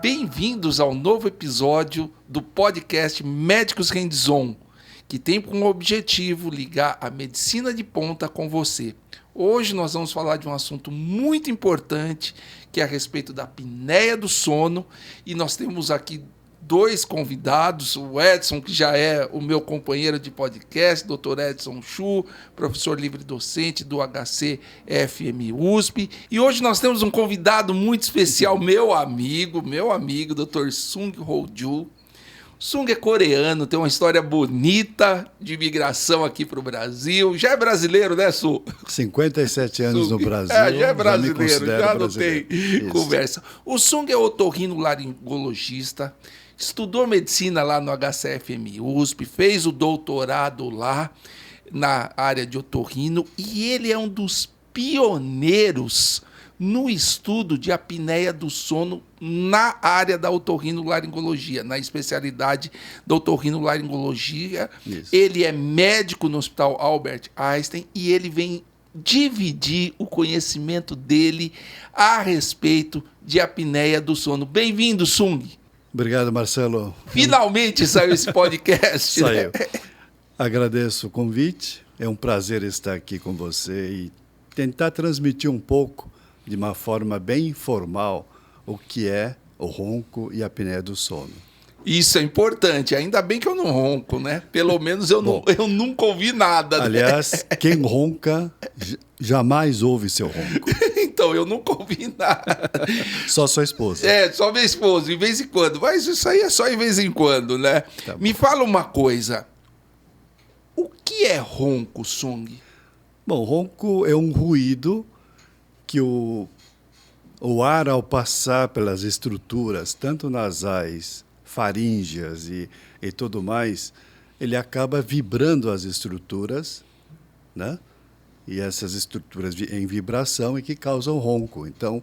Bem-vindos ao novo episódio do podcast Médicos Hands-On, que tem como objetivo ligar a medicina de ponta com você. Hoje nós vamos falar de um assunto muito importante, que é a respeito da apneia do sono, e nós temos aqui dois convidados, o Edson, que já é o meu companheiro de podcast, Dr. Edson Chu, professor livre-docente do HCFM USP, e hoje nós temos um convidado muito especial, meu amigo, Dr. Sung Ho Ju. Sung é coreano, tem uma história bonita de migração aqui para o Brasil. Já é brasileiro, né, Sung? 57 anos Sung. no Brasil. Já é brasileiro, já não tem Isso. conversa. O Sung é otorrinolaringologista, estudou medicina lá no HCFM USP, fez o doutorado lá na área de otorrino e ele é um dos pioneiros no estudo de apneia do sono na área da otorrinolaringologia, na especialidade da otorrinolaringologia. Isso. Ele é médico no Hospital Albert Einstein e ele vem dividir o conhecimento dele a respeito de apneia do sono. Bem-vindo, Sung. Obrigado, Marcelo. Finalmente saiu esse podcast. Saiu. Agradeço o convite. É um prazer estar aqui com você e tentar transmitir um pouco, de uma forma bem informal, o que é o ronco e a apneia do sono. Isso é importante. Ainda bem que eu não ronco, né? Pelo menos eu nunca ouvi nada. Aliás, quem ronca jamais ouve seu ronco. Então, eu nunca ouvi nada. Só sua esposa. Só minha esposa, de vez em quando. Mas isso aí é só de vez em quando, né? Tá bom. Me fala uma coisa. O que é ronco, Sung? Bom, ronco é um ruído que o ar, ao passar pelas estruturas, tanto nasais, faríngeas e tudo mais, ele acaba vibrando as estruturas, né? E essas estruturas em vibração e que causam ronco. Então,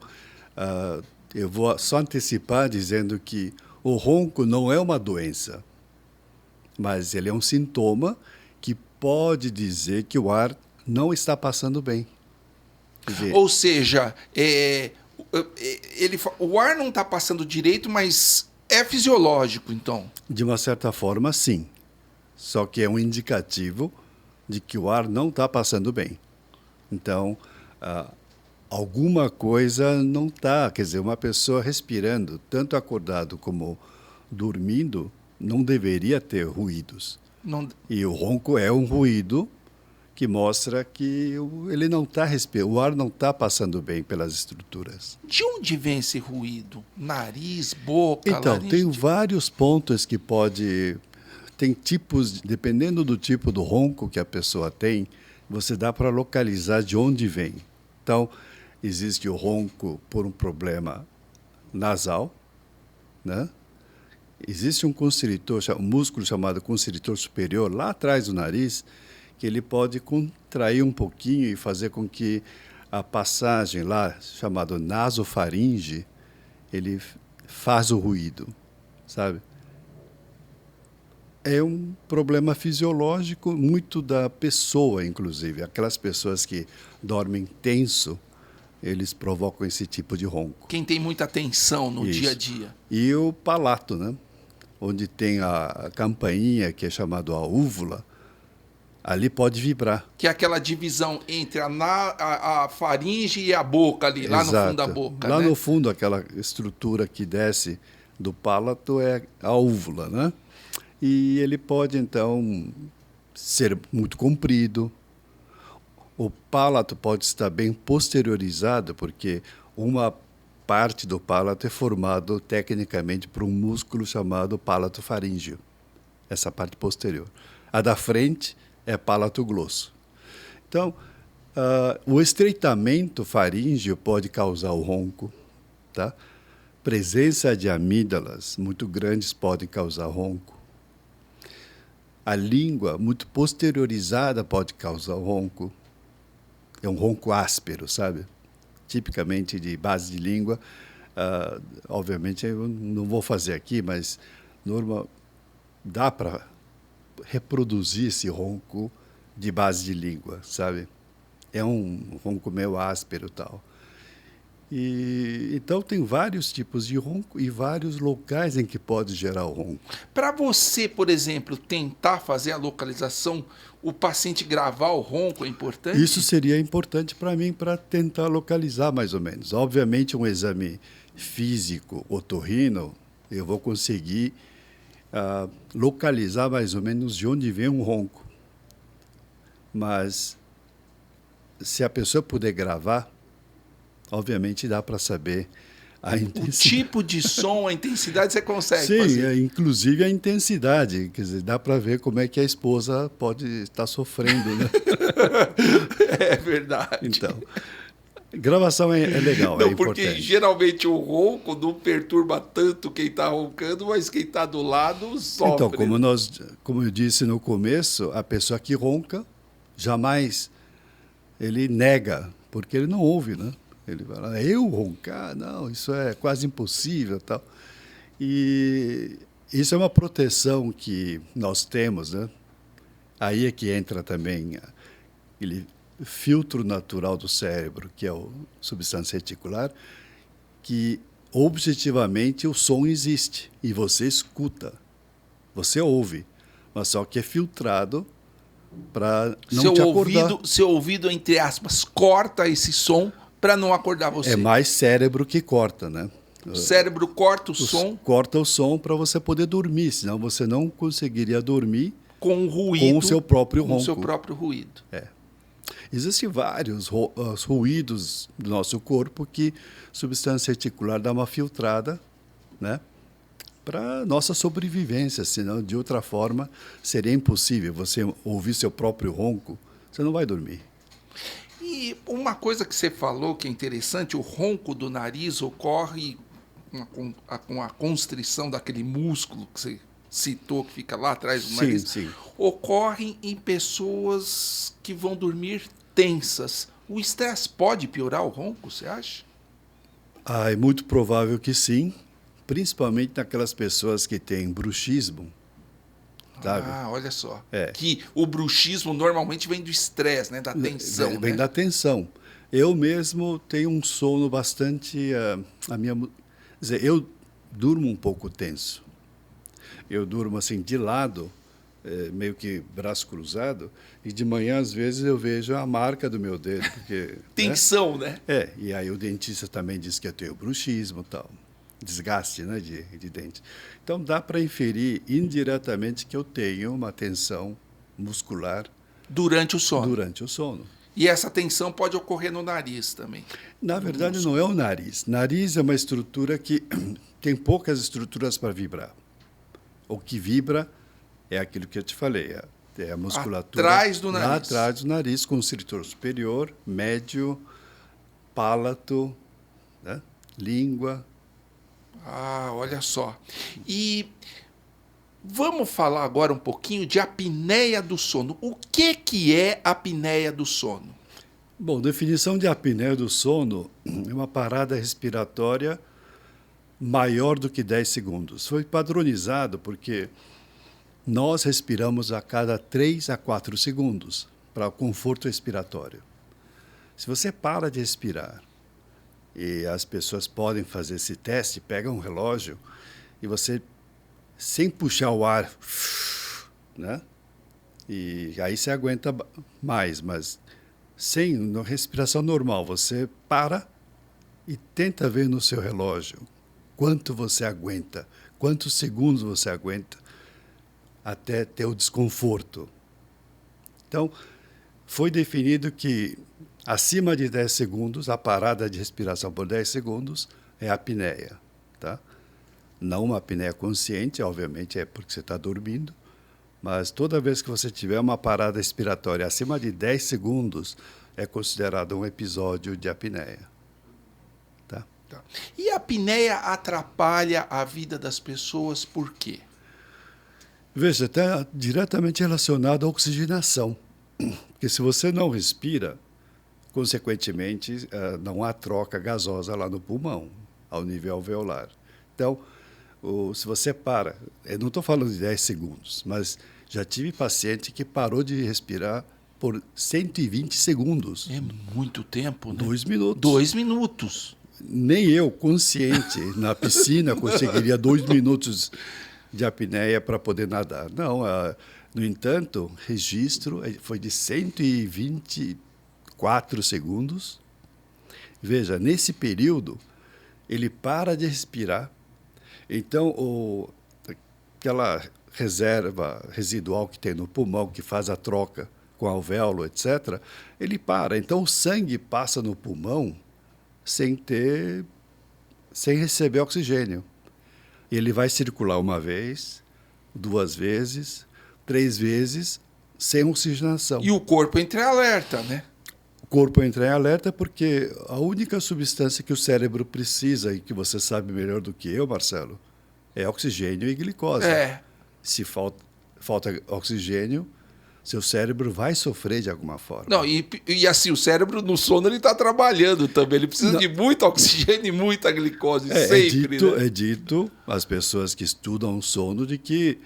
eu vou só antecipar dizendo que o ronco não é uma doença, mas ele é um sintoma que pode dizer que o ar não está passando bem. Quer dizer, Ou seja, o ar não está passando direito, mas é fisiológico, então. de uma certa forma, sim. Só que é um indicativo de que o ar não está passando bem. Então, alguma coisa não está. Quer dizer, uma pessoa respirando, tanto acordado como dormindo, não deveria ter ruídos. Não... E o ronco é um ruído que mostra que ele não está respirando, o ar não está passando bem pelas estruturas. De onde vem esse ruído? Nariz, boca, Então, laringe? tem vários pontos que pode... Tem tipos, dependendo do tipo do ronco que a pessoa tem, você dá para localizar de onde vem. Então, existe o ronco por um problema nasal, né? Existe um constritor, um músculo chamado constritor superior, lá atrás do nariz, que ele pode contrair um pouquinho e fazer com que a passagem lá, chamado nasofaringe, ele faz o ruído, sabe? É um problema fisiológico muito da pessoa, inclusive. Aquelas pessoas que dormem tenso, eles provocam esse tipo de ronco. Quem tem muita tensão no Isso. dia a dia. E o palato, né? Onde tem a campainha, que é chamada a úvula, ali pode vibrar. Que é aquela divisão entre a faringe e a boca ali, lá no fundo da boca. Lá né? no fundo, aquela estrutura que desce do palato é a úvula, né? E ele pode, então, ser muito comprido. O palato pode estar bem posteriorizado, porque uma parte do palato é formado tecnicamente por um músculo chamado palato faríngeo, essa parte posterior. A da frente é palato glosso. Então, o estreitamento faríngeo pode causar o ronco, tá? Presença de amígdalas muito grandes podem causar ronco. A língua muito posteriorizada pode causar ronco. É um ronco áspero, sabe? Tipicamente de base de língua. Obviamente, eu não vou fazer aqui, mas dá para reproduzir esse ronco de base de língua, sabe? É um ronco meio áspero e tal. E então tem vários tipos de ronco e vários locais em que pode gerar o ronco. Para você, por exemplo, tentar fazer a localização, o paciente gravar o ronco é importante? Isso seria importante para mim para tentar localizar mais ou menos. Obviamente um exame físico otorrino, eu vou conseguir localizar mais ou menos de onde vem um ronco. Mas se a pessoa puder gravar, obviamente dá para saber a intensidade. O tipo de som, a intensidade você consegue Sim, fazer? inclusive a intensidade. Quer dizer, dá para ver como é que a esposa pode estar sofrendo, né? É verdade. Então, gravação é legal, Não, é importante. porque geralmente o ronco não perturba tanto quem está roncando, mas quem está do lado sofre. Então, como eu disse no começo, a pessoa que ronca, jamais ele nega, porque ele não ouve, né? Ele fala, eu roncar? Não, isso é quase impossível, tal. E isso é uma proteção que nós temos, né? Aí é que entra também aquele filtro natural do cérebro, que é a substância reticular, que objetivamente o som existe e você escuta, você ouve, mas só que é filtrado para não te acordar. Seu ouvido, entre aspas, corta esse som para não acordar você. É mais cérebro que corta, né? O cérebro corta o som. Corta o som para você poder dormir, senão você não conseguiria dormir com o ruído, com o seu próprio ronco. Com o seu próprio ruído. Existem vários ruídos do nosso corpo que a substância reticular dá uma filtrada, né? Para nossa sobrevivência, senão de outra forma seria impossível você ouvir seu próprio ronco, você não vai dormir. E uma coisa que você falou que é interessante, o ronco do nariz ocorre com a constrição daquele músculo que você citou, que fica lá atrás do nariz. Sim. Ocorre em pessoas que vão dormir tensas. O estresse pode piorar o ronco, você acha? É muito provável que sim, principalmente naquelas pessoas que têm bruxismo. Sabe? Olha só. Que o bruxismo normalmente vem do estresse, né? Da tensão. Vem da tensão. Eu mesmo tenho um sono bastante... quer dizer, eu durmo um pouco tenso. Eu durmo assim de lado, meio que braço cruzado, e de manhã, às vezes, eu vejo a marca do meu dedo. Porque, tensão, né? E aí o dentista também diz que eu tenho bruxismo e tal. Desgaste, né, de dente. Então, dá para inferir indiretamente que eu tenho uma tensão muscular durante o sono. Durante o sono. E essa tensão pode ocorrer no nariz também. Na verdade, não é o nariz. Nariz é uma estrutura que tem poucas estruturas para vibrar. O que vibra é aquilo que eu te falei, é a musculatura atrás do nariz. Lá atrás do nariz, constritor superior, médio, palato, né, língua. Olha só. E vamos falar agora um pouquinho de apneia do sono. O que é a apneia do sono? Bom, definição de apneia do sono é uma parada respiratória maior do que 10 segundos. Foi padronizado porque nós respiramos a cada 3 a 4 segundos para conforto respiratório. Se você para de respirar, e as pessoas podem fazer esse teste, pega um relógio e você, sem puxar o ar, né? E aí você aguenta mais, mas na respiração normal, você para e tenta ver no seu relógio quanto você aguenta, quantos segundos você aguenta até ter o desconforto. Então, foi definido que acima de 10 segundos, a parada de respiração por 10 segundos é a apneia. Tá? Não uma apneia consciente, obviamente, é porque você está dormindo, mas toda vez que você tiver uma parada respiratória acima de 10 segundos, é considerado um episódio de apneia. Tá? E a apneia atrapalha a vida das pessoas por quê? Veja, está diretamente relacionado à oxigenação. Porque se você não respira, consequentemente, não há troca gasosa lá no pulmão, ao nível alveolar. Então, se você para, eu não estou falando de 10 segundos, mas já tive paciente que parou de respirar por 120 segundos. É muito tempo, né? 2 minutos. 2 minutos. nem eu, consciente, na piscina, conseguiria 2 minutos de apneia para poder nadar. Não, no entanto, registro foi de 124 segundos. Veja, nesse período, ele para de respirar. Então, aquela reserva residual que tem no pulmão, que faz a troca com o alvéolo, etc., ele para. Então, o sangue passa no pulmão sem receber oxigênio. Ele vai circular uma vez, 2 vezes, 3 vezes, sem oxigenação. E o corpo entra em alerta, né? O corpo entra em alerta porque a única substância que o cérebro precisa, e que você sabe melhor do que eu, Marcelo, é oxigênio e glicose. Se falta oxigênio, seu cérebro vai sofrer de alguma forma. Não, e assim, o cérebro no sono ele está trabalhando também. Ele precisa de muito oxigênio e muita glicose sempre. É dito às pessoas que estudam o sono de que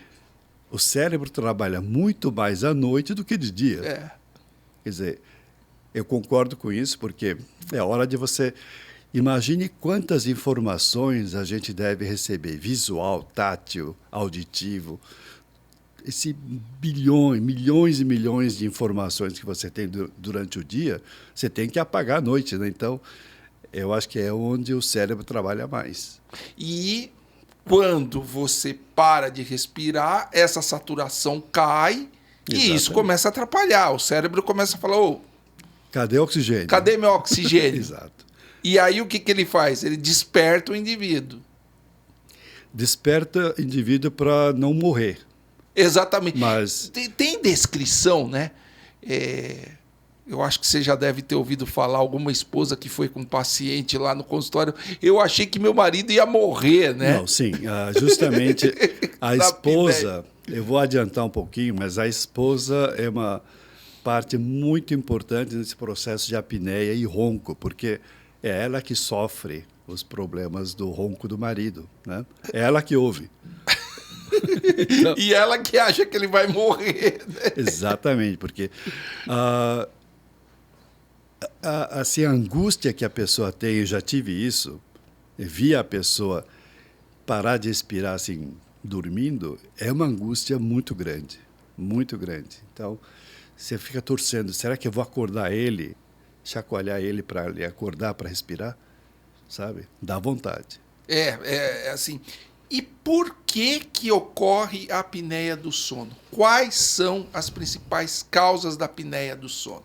o cérebro trabalha muito mais à noite do que de dia. Quer dizer, eu concordo com isso porque é hora de você... Imagine quantas informações a gente deve receber, visual, tátil, auditivo, milhões e milhões de informações que você tem durante o dia, você tem que apagar à noite, né? Então, eu acho que é onde o cérebro trabalha mais. E quando você para de respirar, essa saturação cai. Exatamente. E isso começa a atrapalhar. O cérebro começa a falar, cadê o oxigênio? Cadê meu oxigênio? Exato. E aí o que ele faz? Ele desperta o indivíduo. Desperta o indivíduo para não morrer. Exatamente. Mas... Tem descrição, né? Eu acho que você já deve ter ouvido falar, alguma esposa que foi com um paciente lá no consultório, eu achei que meu marido ia morrer, né? Não, sim. Justamente a esposa, eu vou adiantar um pouquinho, mas a esposa é uma parte muito importante nesse processo de apneia e ronco, porque é ela que sofre os problemas do ronco do marido, né? É ela que ouve. Então, e ela que acha que ele vai morrer. Né? Exatamente, porque assim, a angústia que a pessoa tem, eu já tive isso, vi a pessoa parar de respirar assim, dormindo, é uma angústia muito grande, muito grande. Então, você fica torcendo, será que eu vou acordar ele, chacoalhar ele para ele acordar, para respirar? Sabe? Dá vontade. É assim... E por que ocorre a apneia do sono? Quais são as principais causas da apneia do sono?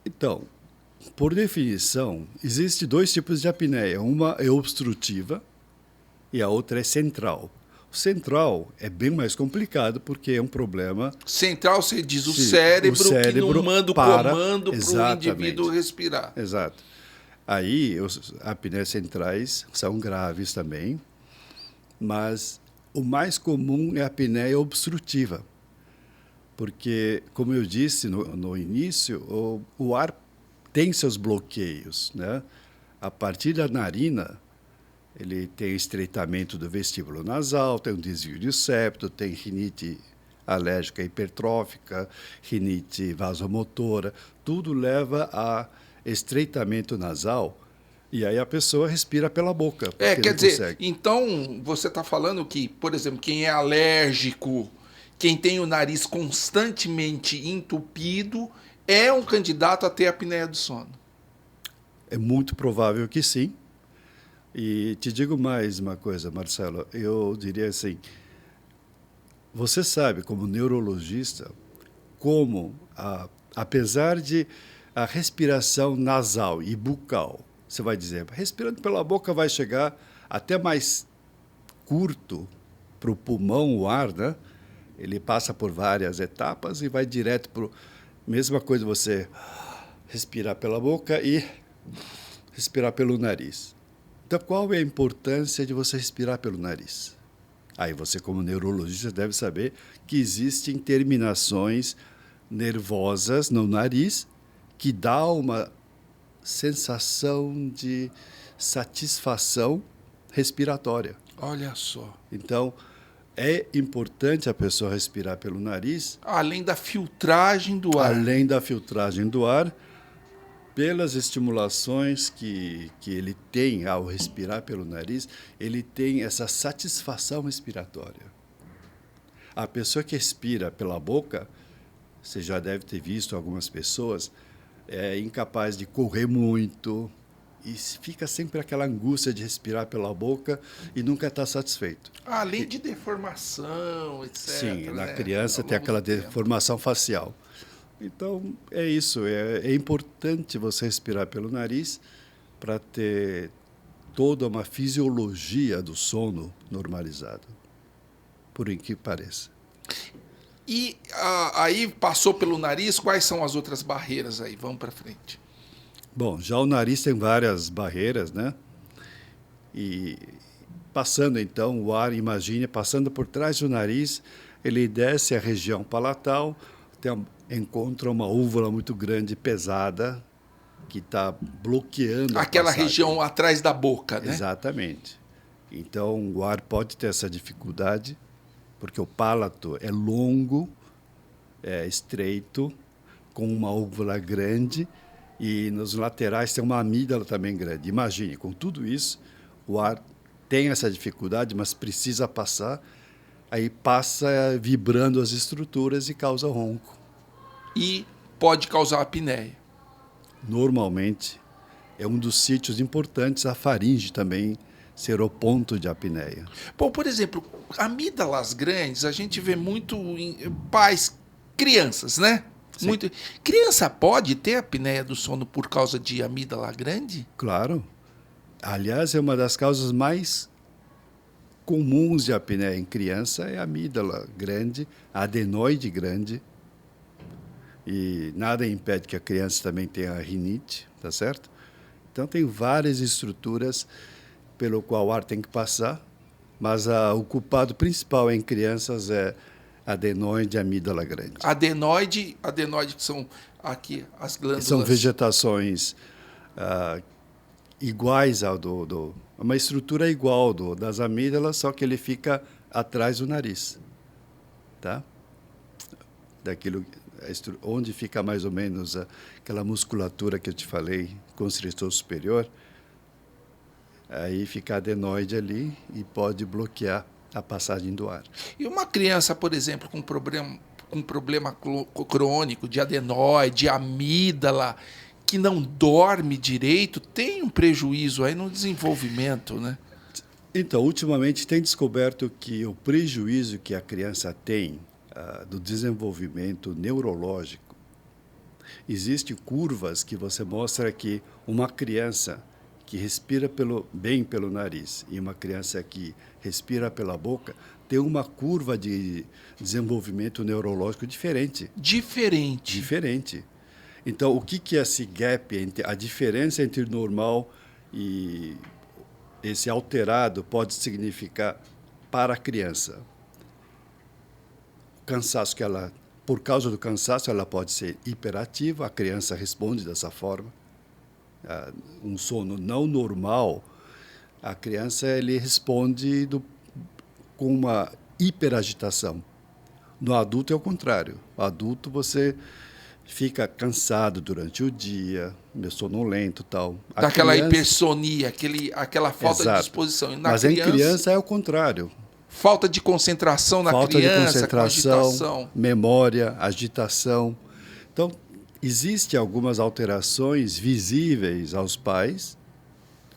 Então, por definição, existem 2 tipos de apneia. Uma é obstrutiva e a outra é central. O central é bem mais complicado porque é um problema... Central, você diz, o cérebro que não manda o comando para o indivíduo respirar. Exato. Aí, as apneias centrais são graves também, mas o mais comum é a apneia obstrutiva, porque, como eu disse no início, o ar tem seus bloqueios, né? A partir da narina, ele tem estreitamento do vestíbulo nasal, tem um desvio de septo, tem rinite alérgica hipertrófica, rinite vasomotora, tudo leva a estreitamento nasal, e aí a pessoa respira pela boca. Quer dizer, então você está falando que, por exemplo, quem é alérgico, quem tem o nariz constantemente entupido, é um candidato a ter apneia do sono? É muito provável que sim. E te digo mais uma coisa, Marcelo, eu diria assim, você sabe, como neurologista, como, apesar de a respiração nasal e bucal, você vai dizer, respirando pela boca vai chegar até mais curto para o pulmão o ar, né? Ele passa por várias etapas e vai direto para o... Mesma coisa você respirar pela boca e respirar pelo nariz. Então, qual é a importância de você respirar pelo nariz? Aí você, como neurologista, deve saber que existem terminações nervosas no nariz que dá uma sensação de satisfação respiratória. Olha só. Então, é importante a pessoa respirar pelo nariz. Além da filtragem do ar. Além da filtragem do ar, pelas estimulações que ele tem ao respirar pelo nariz, ele tem essa satisfação respiratória. A pessoa que respira pela boca, você já deve ter visto algumas pessoas, é incapaz de correr muito e fica sempre aquela angústia de respirar pela boca e nunca está satisfeito. Além de deformação, etc. Sim, na né? criança Ao tem longo aquela do tempo. deformação facial. Então, é isso. É importante você respirar pelo nariz para ter toda uma fisiologia do sono normalizada, por incrível que pareça. E aí passou pelo nariz, quais são as outras barreiras aí? Vamos para frente. Bom, já o nariz tem várias barreiras, né? E passando então o ar, imagine, passando por trás do nariz, ele desce a região palatal, encontra uma úvula muito grande, pesada, que está bloqueando Aquela a passagem. região atrás da boca, né? Exatamente. Então, o ar pode ter essa dificuldade, porque o palato é longo, é estreito, com uma úvula grande, e nos laterais tem uma amígdala também grande. Imagine, com tudo isso, o ar tem essa dificuldade, mas precisa passar, aí passa vibrando as estruturas e causa ronco. E pode causar apneia. Normalmente, é um dos sítios importantes, a faringe também ser o ponto de apneia. Bom, por exemplo, amígdalas grandes, a gente vê muito em pais, crianças, né? Sim. Muito. Criança pode ter apneia do sono por causa de amígdala grande? Claro. Aliás, é uma das causas mais comuns de apneia em criança é a amígdala grande, a adenoide grande. E nada impede que a criança também tenha rinite, tá certo? Então, tem várias estruturas pelo qual o ar tem que passar, mas o culpado principal em crianças é adenoide e amígdala grande. Adenoide que são aqui as glândulas. São vegetações iguais ao uma estrutura igual das amígdalas, só que ele fica atrás do nariz, tá? Daquilo onde fica mais ou menos aquela musculatura que eu te falei, constritor superior, aí fica a adenoide ali e pode bloquear a passagem do ar. E uma criança, por exemplo, com problema crônico de adenoide, amígdala, que não dorme direito, tem um prejuízo aí no desenvolvimento, né? Então, ultimamente tem descoberto que o prejuízo que a criança tem do desenvolvimento neurológico, existem curvas que você mostra que uma criança que respira bem pelo nariz e uma criança que respira pela boca tem uma curva de desenvolvimento neurológico diferente. Diferente. Então, o que é esse gap, a diferença entre o normal e esse alterado pode significar para a criança? Cansaço por causa do cansaço, ela pode ser hiperativa, a criança responde dessa forma. Um sono não normal, a criança ele responde com uma hiperagitação. No adulto é o contrário. No adulto você fica cansado durante o dia, meio sonolento e tal. Daquela hipersonia, aquela falta Exato. de disposição. Mas em criança é o contrário. Falta de concentração na falta criança, de concentração, agitação. Memória, agitação. Então, existem algumas alterações visíveis aos pais,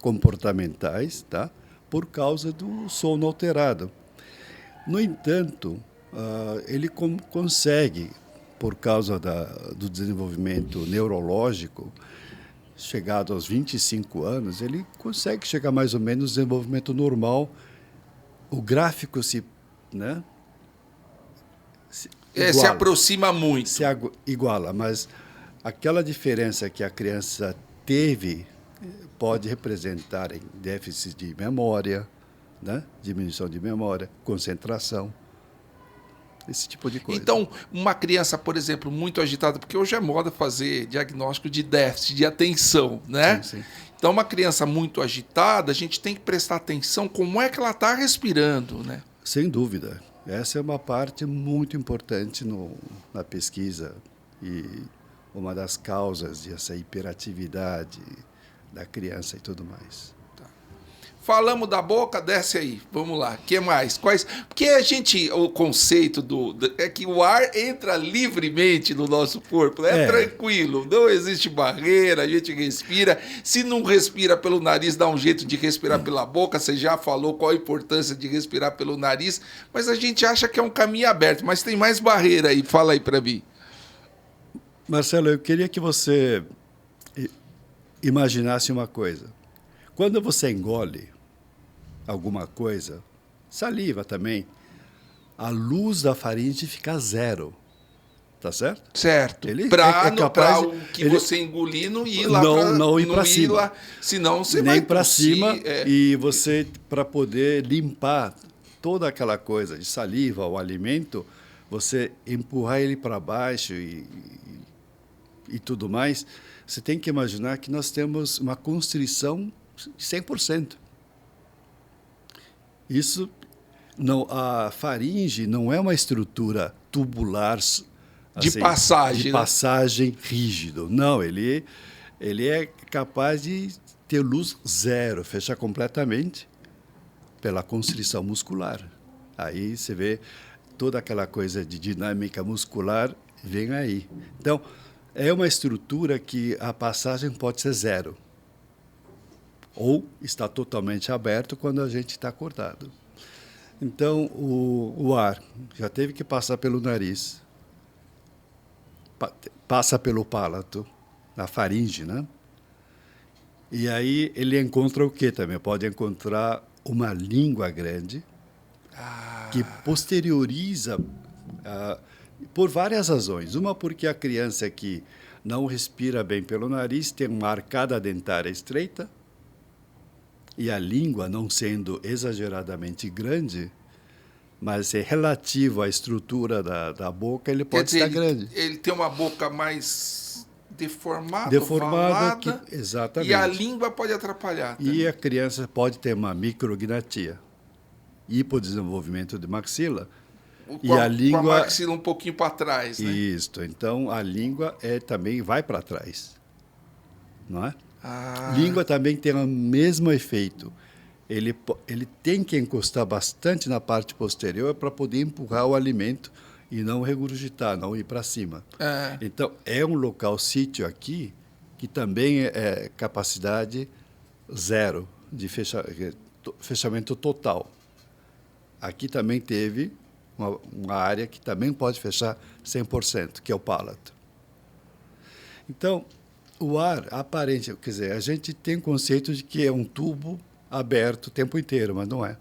comportamentais, tá? Por causa do sono alterado. No entanto, ele consegue, por causa do desenvolvimento neurológico, chegado aos 25 anos, ele consegue chegar mais ou menos no desenvolvimento normal. O gráfico se aproxima muito. Se iguala, mas aquela diferença que a criança teve pode representar em déficit de memória, né? Diminuição de memória, concentração, esse tipo de coisa. Então, uma criança, por exemplo, muito agitada, porque hoje é moda fazer diagnóstico de déficit de atenção, né? Sim. Então, uma criança muito agitada, a gente tem que prestar atenção como é que ela está respirando, né? Sem dúvida. Essa é uma parte muito importante na pesquisa. E uma das causas dessa hiperatividade da criança e tudo mais. Falamos da boca, desce aí. Vamos lá. O que mais? Porque o conceito é que o ar entra livremente no nosso corpo, é tranquilo, não existe barreira, a gente respira. Se não respira pelo nariz, dá um jeito de respirar pela boca. Você já falou qual a importância de respirar pelo nariz, mas a gente acha que é um caminho aberto, mas tem mais barreira aí. Fala aí para mim. Marcelo, eu queria que você imaginasse uma coisa. Quando você engole alguma coisa, saliva também, a luz da faringe fica zero. Tá certo? Certo. Ele Para o que você engolir não ir lá não ir para cima. Lá, senão você nem vai para cima. E você, para poder limpar toda aquela coisa de saliva, o alimento, você empurrar ele para baixo e tudo mais, você tem que imaginar que nós temos uma constrição de 100%. Isso não, a faringe não é uma estrutura tubular de passagem rígido. Não, ele é capaz de ter luz zero, fechar completamente pela constrição muscular. Aí você vê toda aquela coisa de dinâmica muscular vem aí. Então, é uma estrutura que a passagem pode ser zero. Ou está totalmente aberto quando a gente está acordado. Então, o ar já teve que passar pelo nariz, passa pelo palato, na faringe, né? E aí ele encontra o quê também? Pode encontrar uma língua grande que posterioriza por várias razões. Uma porque a criança que não respira bem pelo nariz tem uma arcada dentária estreita, e a língua, não sendo exageradamente grande, mas é relativo à estrutura da boca, ele pode estar grande. Ele tem uma boca mais deformada, ovalada, exatamente. E a língua pode atrapalhar também. E a criança pode ter uma micrognatia, hipodesenvolvimento de maxila, e a língua... Com a maxila um pouquinho para trás, né? Isso, então a língua também vai para trás, não é? Língua também tem o mesmo efeito. Ele tem que encostar bastante na parte posterior para poder empurrar o alimento e não regurgitar, não ir para cima. Então, é um local, sítio aqui, que também é capacidade zero de fechamento total. Aqui também teve uma área que também pode fechar 100%, que é o palato. Então, o ar aparente, quer dizer, a gente tem o conceito de que é um tubo aberto o tempo inteiro, mas não é.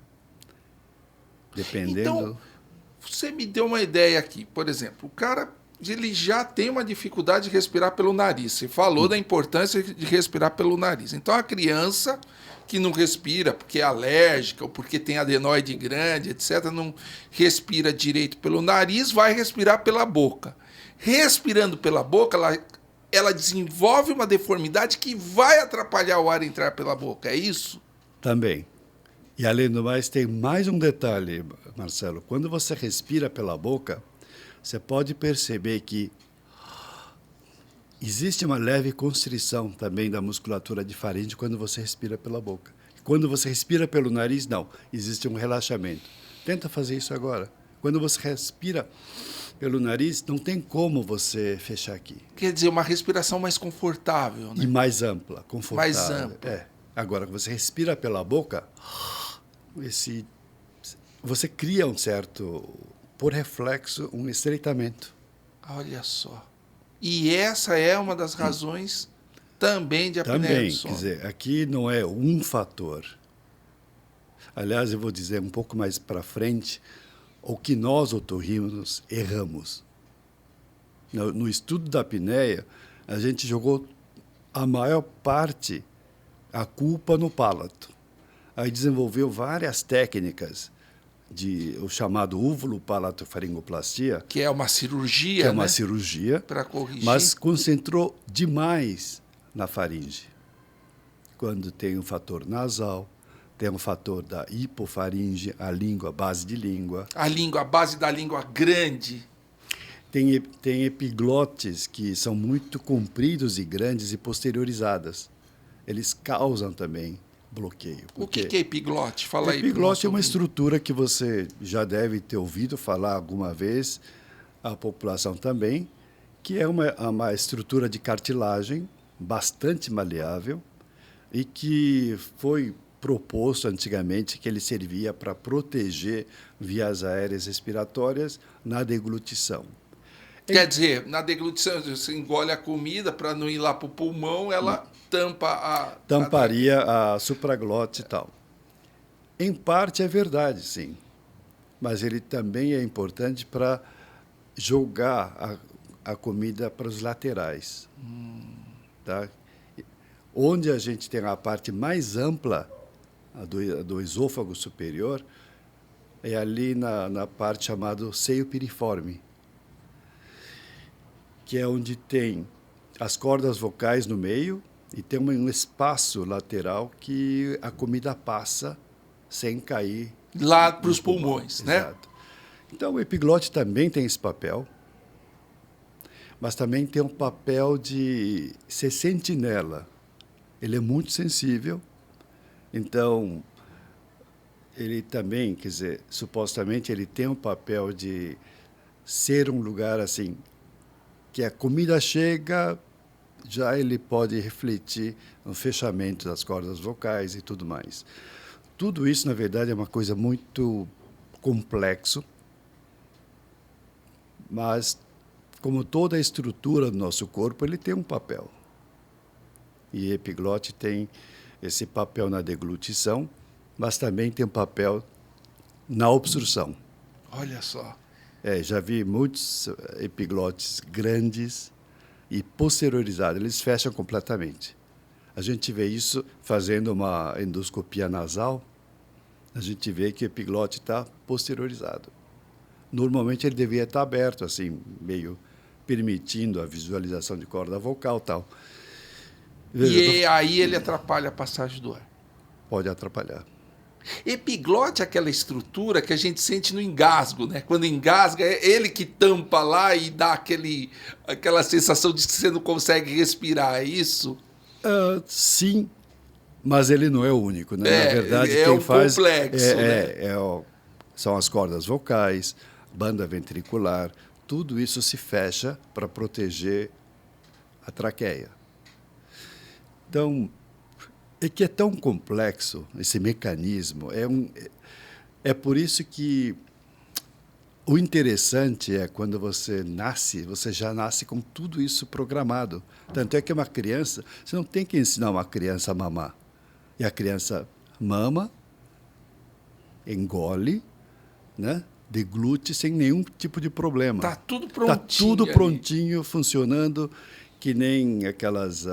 Dependendo... Então, você me deu uma ideia aqui. Por exemplo, o cara ele já tem uma dificuldade de respirar pelo nariz. Você falou da importância de respirar pelo nariz. Então, a criança que não respira porque é alérgica ou porque tem adenoide grande, etc., não respira direito pelo nariz, vai respirar pela boca. Respirando pela boca, ela desenvolve uma deformidade que vai atrapalhar o ar entrar pela boca, é isso? Também. E, além do mais, tem mais um detalhe, Marcelo. Quando você respira pela boca, você pode perceber que existe uma leve constrição também da musculatura de faringe quando você respira pela boca. Quando você respira pelo nariz, não. Existe um relaxamento. Tenta fazer isso agora. Quando você respira pelo nariz, não tem como você fechar aqui. Quer dizer, uma respiração mais confortável, né? E mais ampla, confortável. Mais ampla. Agora, você respira pela boca, você cria um certo, por reflexo, um estreitamento. Olha só. E essa é uma das razões também de apneia do sono. Quer dizer, aqui não é um fator. Aliás, eu vou dizer um pouco mais para frente, o que nós, otorrinos, erramos. No estudo da apneia, a gente jogou a maior parte, a culpa no palato. Aí desenvolveu várias técnicas, o chamado úvulo-palato-faringoplastia. Que é uma cirurgia, Que é uma cirurgia, para corrigir. Mas concentrou demais na faringe. Quando tem um fator nasal, tem um fator da hipofaringe, a língua, a base de língua. A base da língua grande. Tem epiglotes que são muito compridos e grandes e posteriorizadas. Eles causam também bloqueio. O que é epiglote? Fala aí. Epiglote é uma estrutura que você já deve ter ouvido falar alguma vez, a população também, que é uma estrutura de cartilagem bastante maleável e que foi proposto antigamente que ele servia para proteger vias aéreas respiratórias na deglutição. Quer dizer, na deglutição, você engole a comida para não ir lá para o pulmão, ela tamparia a supraglote e tal. Em parte é verdade, sim. Mas ele também é importante para jogar a comida para os laterais. Tá? Onde a gente tem a parte mais ampla do esôfago superior é ali na parte chamada seio piriforme, que é onde tem as cordas vocais no meio e tem um espaço lateral que a comida passa sem cair lá para os pulmões, né? Exato. Então, o epiglote também tem esse papel, mas também tem um papel de ser sentinela. Ele é muito sensível, então ele também, quer dizer, supostamente ele tem um papel de ser um lugar assim que a comida chega, já ele pode refletir no fechamento das cordas vocais e tudo mais. Tudo isso, na verdade, é uma coisa muito complexo, mas, como toda a estrutura do nosso corpo, ele tem um papel. E epiglote tem esse papel na deglutição, mas também tem um papel na obstrução. Olha só. Já vi muitos epiglotes grandes e posteriorizados, eles fecham completamente. A gente vê isso fazendo uma endoscopia nasal, a gente vê que o epiglote está posteriorizado. Normalmente ele devia estar aberto, assim, meio permitindo a visualização de corda vocal e tal. E aí ele atrapalha a passagem do ar. Pode atrapalhar. Epiglote é aquela estrutura que a gente sente no engasgo, né? Quando engasga, é ele que tampa lá e dá aquela sensação de que você não consegue respirar, é isso? Sim, mas ele não é o único, né? Na verdade, é quem um faz complexo, são as cordas vocais, banda ventricular, tudo isso se fecha para proteger a traqueia. Então, é que é tão complexo esse mecanismo. É por isso que o interessante é quando você nasce, você já nasce com tudo isso programado. Tanto é que uma criança, você não tem que ensinar uma criança a mamar. E a criança mama, engole, né? Deglute sem nenhum tipo de problema. Está tudo prontinho. Está tudo prontinho, funcionando que nem aqueles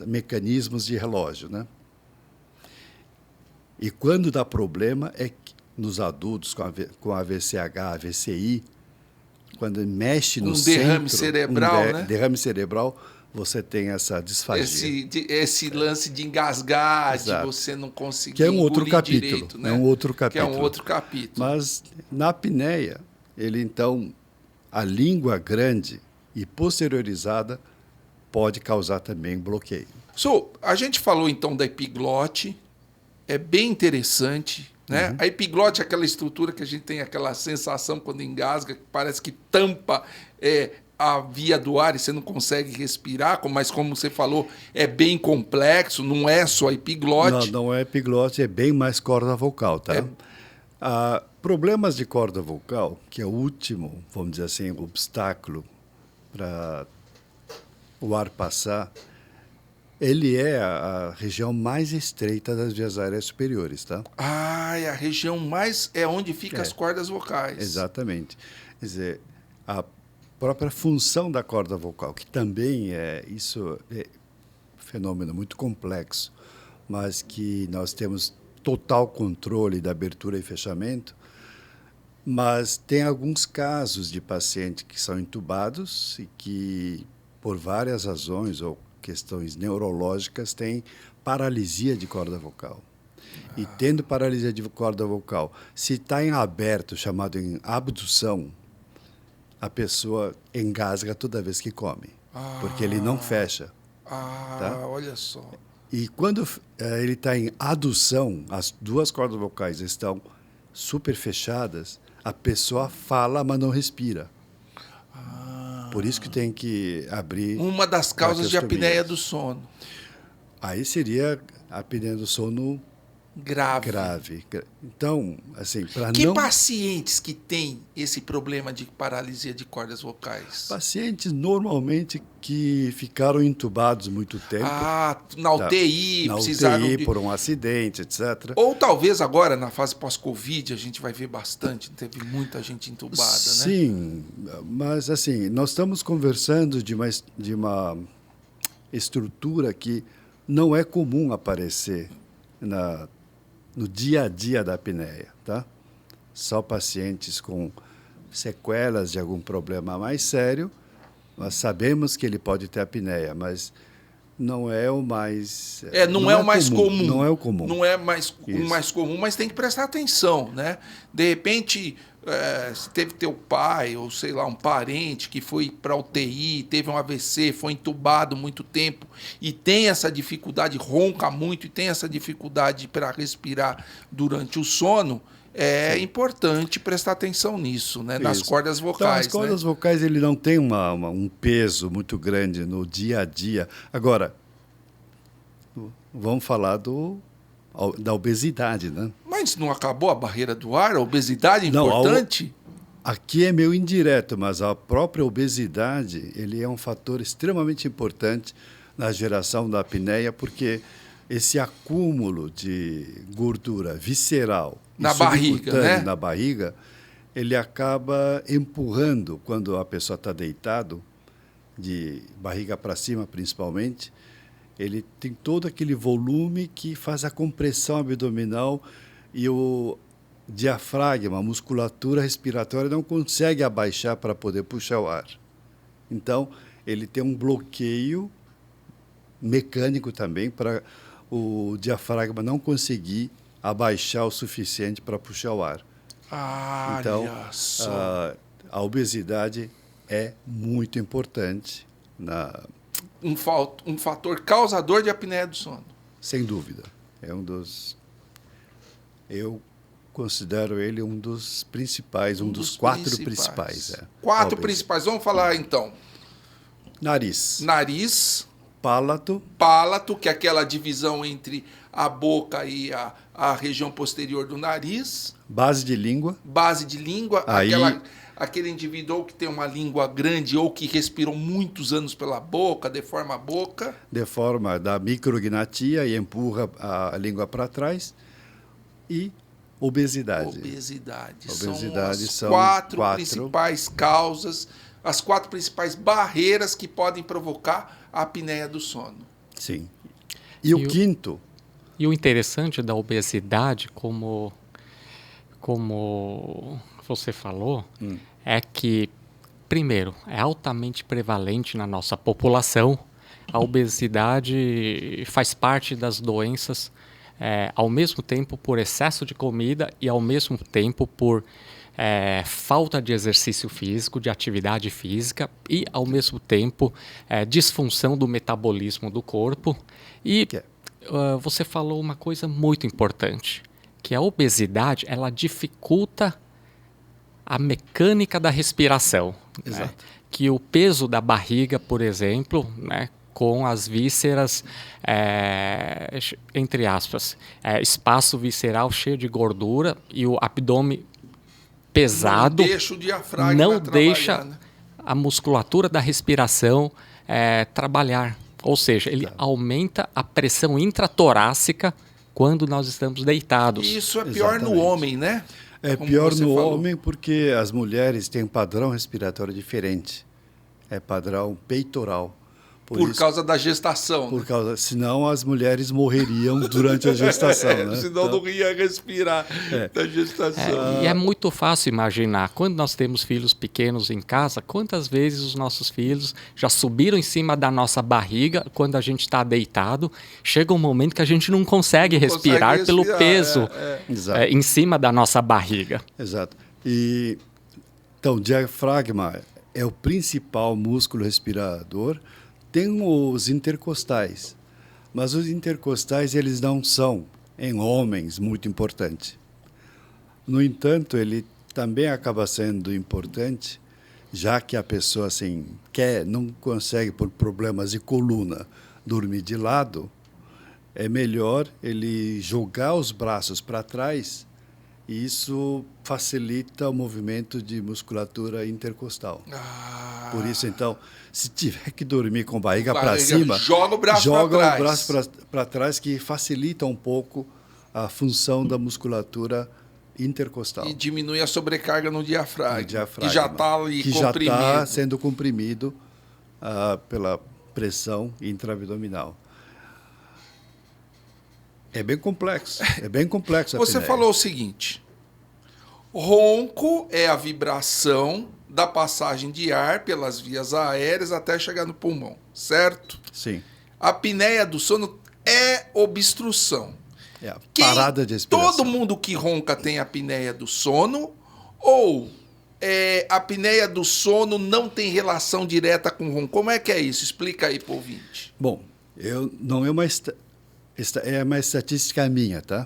mecanismos de relógio, né? E quando dá problema é nos adultos com AVCH, AVCI, quando mexe no centro... derrame cerebral, né? Derrame cerebral, você tem essa disfagia. Esse lance de engasgar, Exato. de você não conseguir que é um outro capítulo, direito, né? É um outro capítulo. Que é um outro capítulo. Mas na apneia, ele então, a língua grande e posteriorizada pode causar também bloqueio. A gente falou então da epiglote, é bem interessante, né? A epiglote é aquela estrutura que a gente tem aquela sensação quando engasga, que parece que tampa a via do ar e você não consegue respirar, mas como você falou, é bem complexo, não é só epiglote. Não é epiglote, é bem mais corda vocal, tá? Problemas de corda vocal, que é o último, vamos dizer assim, obstáculo para o ar passar, ele é a região mais estreita das vias aéreas superiores, tá? É a região mais... É onde ficam as cordas vocais. Exatamente. Quer dizer, a própria função da corda vocal, que também isso é um fenômeno muito complexo, mas que nós temos total controle da abertura e fechamento, mas tem alguns casos de pacientes que são entubados e que, por várias razões ou questões neurológicas, têm paralisia de corda vocal. E tendo paralisia de corda vocal, se está em aberto, chamado em abdução, a pessoa engasga toda vez que come, porque ele não fecha. Tá? Olha só. E quando ele está em adução, as duas cordas vocais estão super fechadas, a pessoa fala, mas não respira. Por isso que tem que abrir... Uma das causas de apneia do sono. Aí seria a apneia do sono grave. Então, assim, para Que não... pacientes que têm esse problema de paralisia de cordas vocais? Pacientes normalmente que ficaram entubados muito tempo. Na UTI, na precisaram UTI por um acidente, etc. Ou talvez agora, na fase pós-Covid, a gente vai ver bastante. Teve muita gente entubada, né? Sim, mas assim, nós estamos conversando de uma estrutura que não é comum aparecer no dia a dia da apneia, tá? Só pacientes com sequelas de algum problema mais sério, nós sabemos que ele pode ter apneia, mas não é o mais... Não é o mais comum. Não é o comum. Não é o mais comum, mas tem que prestar atenção, né? De repente, se teve teu pai ou, sei lá, um parente que foi para UTI, teve um AVC, foi entubado muito tempo e tem essa dificuldade, ronca muito e tem essa dificuldade para respirar durante o sono, é importante prestar atenção nisso, né? Nas cordas vocais. Então, as cordas vocais ele não tem um peso muito grande no dia a dia. Agora, vamos falar da obesidade, né? Mas não acabou a barreira do ar? A obesidade é importante? Aqui é meio indireto, mas a própria obesidade ele é um fator extremamente importante na geração da apneia, porque esse acúmulo de gordura visceral na barriga, né? Na barriga, ele acaba empurrando, quando a pessoa está deitado, de barriga para cima principalmente, ele tem todo aquele volume que faz a compressão abdominal e o diafragma, a musculatura respiratória não consegue abaixar para poder puxar o ar. Então, ele tem um bloqueio mecânico também para o diafragma não conseguir abaixar o suficiente para puxar o ar. Então, a obesidade é muito importante um fator causador de apneia do sono. Sem dúvida. Eu considero ele um dos principais, um dos quatro principais. Quatro principais. Vamos falar, então. Nariz. Pálato, que é aquela divisão entre a boca e a região posterior do nariz. Base de língua. Aquele indivíduo que tem uma língua grande ou que respirou muitos anos pela boca, deforma a boca. Deforma, dá micrognatia e empurra a língua para trás. E obesidade. São as quatro principais causas, as quatro principais barreiras que podem provocar a apneia do sono. Sim. E o quinto... E o interessante da obesidade, como você falou, é que, primeiro, é altamente prevalente na nossa população. A obesidade faz parte das doenças, ao mesmo tempo por excesso de comida e ao mesmo tempo por falta de exercício físico, de atividade física e, ao mesmo tempo, disfunção do metabolismo do corpo. E você falou uma coisa muito importante, que a obesidade ela dificulta a mecânica da respiração. Exato. Né? Que o peso da barriga, por exemplo, né, com as vísceras, entre aspas, espaço visceral cheio de gordura e o abdômen pesado, não deixa o diafragma não deixa trabalhar, né? a musculatura da respiração trabalhar. Ou seja, ele aumenta a pressão intratorácica quando nós estamos deitados. E isso é pior no homem, né? É pior no homem porque as mulheres têm um padrão respiratório diferente. É padrão peitoral. Por causa da gestação. Senão as mulheres morreriam durante a gestação. Né? Senão não ia respirar da gestação. E é muito fácil imaginar, quando nós temos filhos pequenos em casa, quantas vezes os nossos filhos já subiram em cima da nossa barriga quando a gente está deitado. Chega um momento que a gente não consegue respirar pelo peso em cima da nossa barriga. Exato. Então, o diafragma é o principal músculo respirador. Tem os intercostais, mas os intercostais eles não são, em homens, muito importantes. No entanto, ele também acaba sendo importante, já que a pessoa assim, não consegue, por problemas de coluna, dormir de lado, é melhor ele jogar os braços para trás, e isso facilita o movimento de musculatura intercostal. Por isso, então, se tiver que dormir com a barriga para cima, joga o braço para trás, que facilita um pouco a função da musculatura intercostal. E diminui a sobrecarga no diafragma. Que já está ali que comprimido. Já está sendo comprimido pela pressão intraabdominal. É bem complexo. Você falou o seguinte: ronco é a vibração da passagem de ar pelas vias aéreas até chegar no pulmão, certo? Sim. A apneia do sono é obstrução. É a parada de respiração. Todo mundo que ronca tem apneia do sono, ou a apneia do sono não tem relação direta com o ronco? Como é que é isso? Explica aí para o ouvinte. Bom, não é uma estatística minha, tá?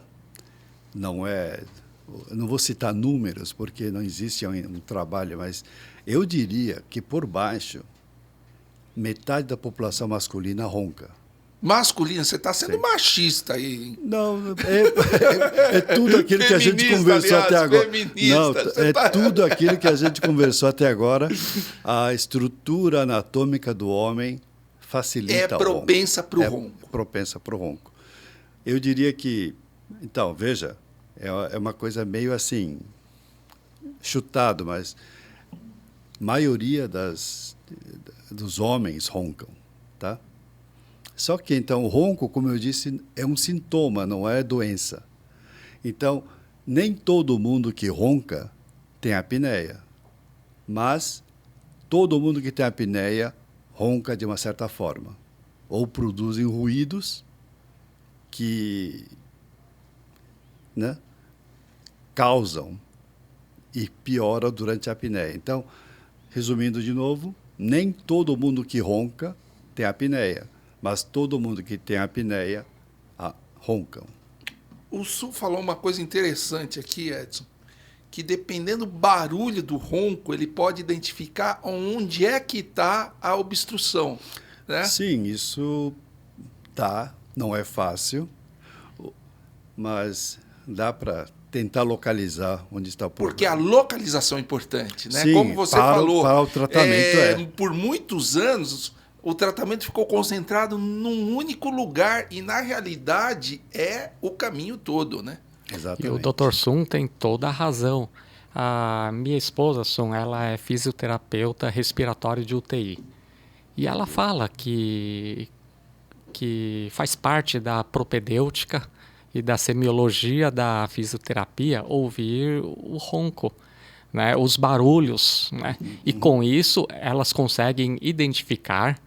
Eu não vou citar números, porque não existe um trabalho, mas eu diria que, por baixo, metade da população masculina ronca. Masculina? Você está sendo machista aí, hein? Não, é tudo aquilo que a gente conversou até agora. Tudo aquilo que a gente conversou até agora. A estrutura anatômica do homem facilita o ronco. Propensa para o ronco. Propensa para o ronco. Eu diria que, então, veja, é uma coisa meio assim, chutado, mas a maioria dos homens roncam, tá? Só que, então, o ronco, como eu disse, é um sintoma, não é doença. Então, nem todo mundo que ronca tem apneia, mas todo mundo que tem apneia ronca de uma certa forma, ou produzem ruídos que causam e pioram durante a apneia. Então, resumindo de novo, nem todo mundo que ronca tem apneia, mas todo mundo que tem apneia roncam. O Sul falou uma coisa interessante aqui, Edson, que dependendo do barulho do ronco, ele pode identificar onde é que está a obstrução, né? Sim, isso não é fácil, mas dá para tentar localizar onde está o problema. Porque a localização é importante, né? Sim, como você falou, para o tratamento por muitos anos o tratamento ficou concentrado num único lugar e, na realidade, é o caminho todo, né? Exatamente. E o Dr. Sun tem toda a razão. A minha esposa, Sun, ela é fisioterapeuta respiratória de UTI. E ela fala que faz parte da propedêutica e da semiologia da fisioterapia ouvir o ronco, né? Os barulhos, né? E com isso elas conseguem identificar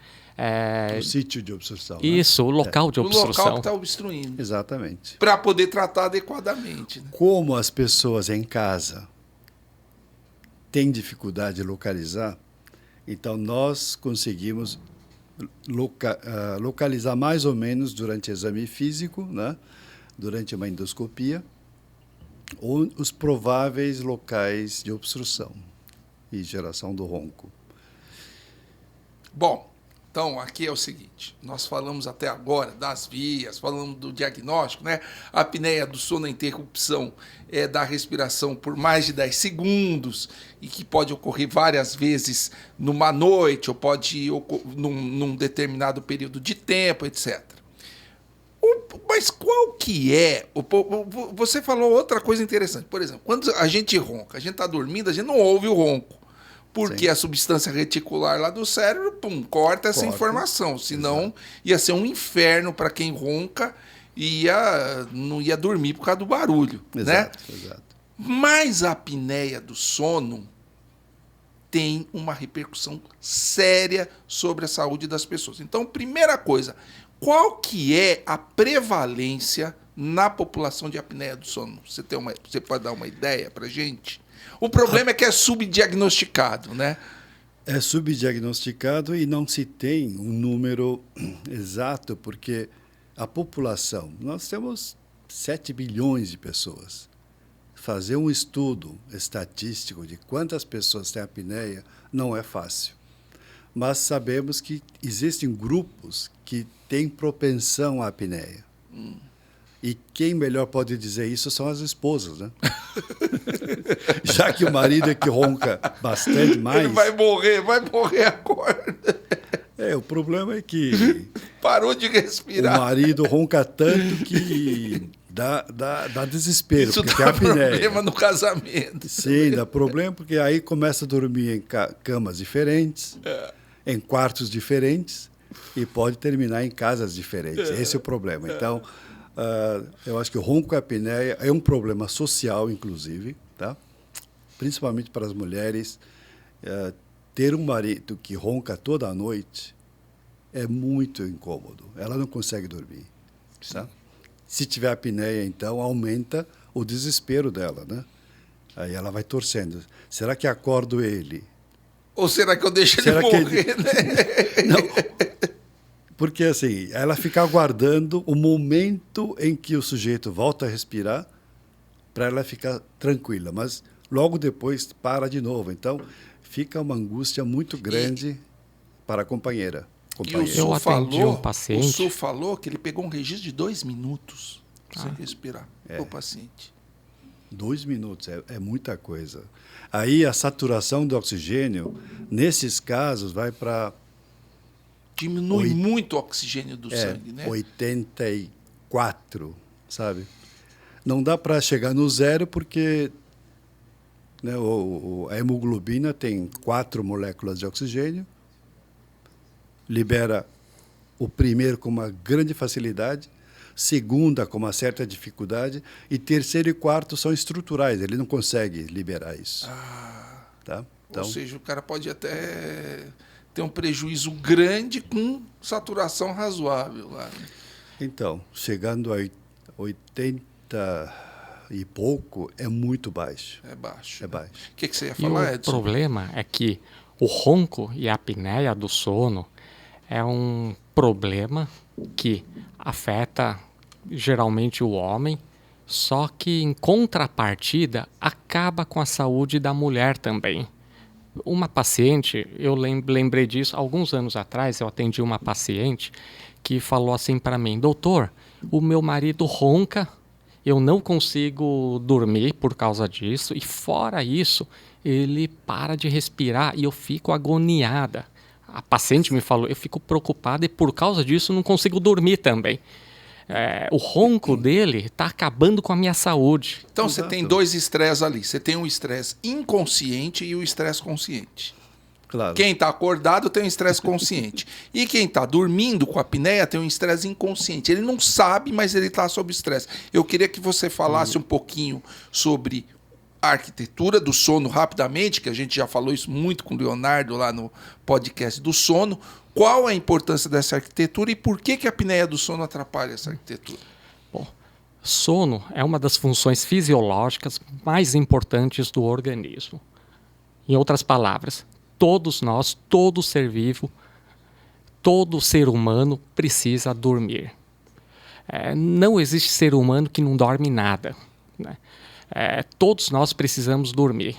o sítio de obstrução. Isso, o local de obstrução. O local que está obstruindo. Exatamente. Para poder tratar adequadamente. Né? Como as pessoas em casa têm dificuldade de localizar, então nós conseguimos localizar mais ou menos durante o exame físico, né? Durante uma endoscopia, os prováveis locais de obstrução e geração do ronco. Bom, então aqui é o seguinte, nós falamos até agora das vias, falamos do diagnóstico, né? A apneia do sono, a interrupção da respiração por mais de 10 segundos e que pode ocorrer várias vezes numa noite ou pode ocorrer num determinado período de tempo, etc. Mas qual que é? Você falou outra coisa interessante. Por exemplo, quando a gente ronca, a gente está dormindo, a gente não ouve o ronco. Porque Sim. A substância reticular lá do cérebro, corta essa informação. Senão, Exato. Ia ser um inferno para quem ronca e não ia dormir por causa do barulho. Exato, né? Exato. Mas a apneia do sono tem uma repercussão séria sobre a saúde das pessoas. Então, primeira coisa, qual que é a prevalência na população de apneia do sono? Você pode dar uma ideia para a gente? O problema é que é subdiagnosticado, né? É subdiagnosticado e não se tem um número exato, porque a população, nós temos 7 bilhões de pessoas. Fazer um estudo estatístico de quantas pessoas têm apneia não é fácil. Mas sabemos que existem grupos que têm propensão à apneia. E quem melhor pode dizer isso são as esposas, né? Já que o marido é que ronca bastante mais... Ele vai morrer agora. O problema é que... Parou de respirar. O marido ronca tanto que dá desespero. Isso porque dá tem apneia. problema no casamento. Sim, dá problema porque aí começa a dormir em camas diferentes, em quartos diferentes e pode terminar em casas diferentes. Esse é o problema. Então, eu acho que o ronco e a apneia é um problema social, inclusive, tá? Principalmente para as mulheres. Ter um marido que ronca toda a noite é muito incômodo. Ela não consegue dormir. Tá? Se tiver apneia, então, aumenta o desespero dela, né? Aí ela vai torcendo. Será que acordo ele? Ou será que eu deixo ele morrer, né? Não. Porque, assim, ela fica aguardando o momento em que o sujeito volta a respirar para ela ficar tranquila. Mas logo depois para de novo. Então, fica uma angústia muito grande para a companheira. E o Su falou que ele pegou um registro de 2 minutos sem respirar o paciente. 2 minutos é muita coisa. Aí a saturação de oxigênio, nesses casos, vai para... Diminui muito o oxigênio do sangue, né? 84, sabe? Não dá para chegar no 0 porque... Né, a hemoglobina tem 4 moléculas de oxigênio, libera o primeiro com uma grande facilidade, segunda com uma certa dificuldade, e terceiro e quarto são estruturais, ele não consegue liberar isso. Tá? Então, ou seja, o cara pode até ter um prejuízo grande com saturação razoável lá. Então, chegando a 80 e pouco, é muito baixo. É baixo. É baixo. O que você ia falar, Edson? O problema é que o ronco e a apneia do sono é um problema que afeta geralmente o homem, só que em contrapartida acaba com a saúde da mulher também. Uma paciente, eu lembrei disso, alguns anos atrás eu atendi uma paciente que falou assim para mim: doutor, o meu marido ronca, eu não consigo dormir por causa disso, e fora isso, ele para de respirar e eu fico agoniada. A paciente me falou, eu fico preocupada e por causa disso não consigo dormir também. O ronco dele está acabando com a minha saúde. Então você tem 2 estresses ali. Você tem um estresse inconsciente e o estresse consciente. Claro. Quem está acordado tem um estresse consciente. E quem está dormindo com a apneia tem um estresse inconsciente. Ele não sabe, mas ele está sob estresse. Eu queria que você falasse um pouquinho sobre a arquitetura do sono rapidamente, que a gente já falou isso muito com o Leonardo lá no podcast do sono. Qual a importância dessa arquitetura e por que a apneia do sono atrapalha essa arquitetura? Bom, sono é uma das funções fisiológicas mais importantes do organismo. Em outras palavras, todos nós, todo ser vivo, todo ser humano precisa dormir. Não existe ser humano que não dorme nada, né? Todos nós precisamos dormir.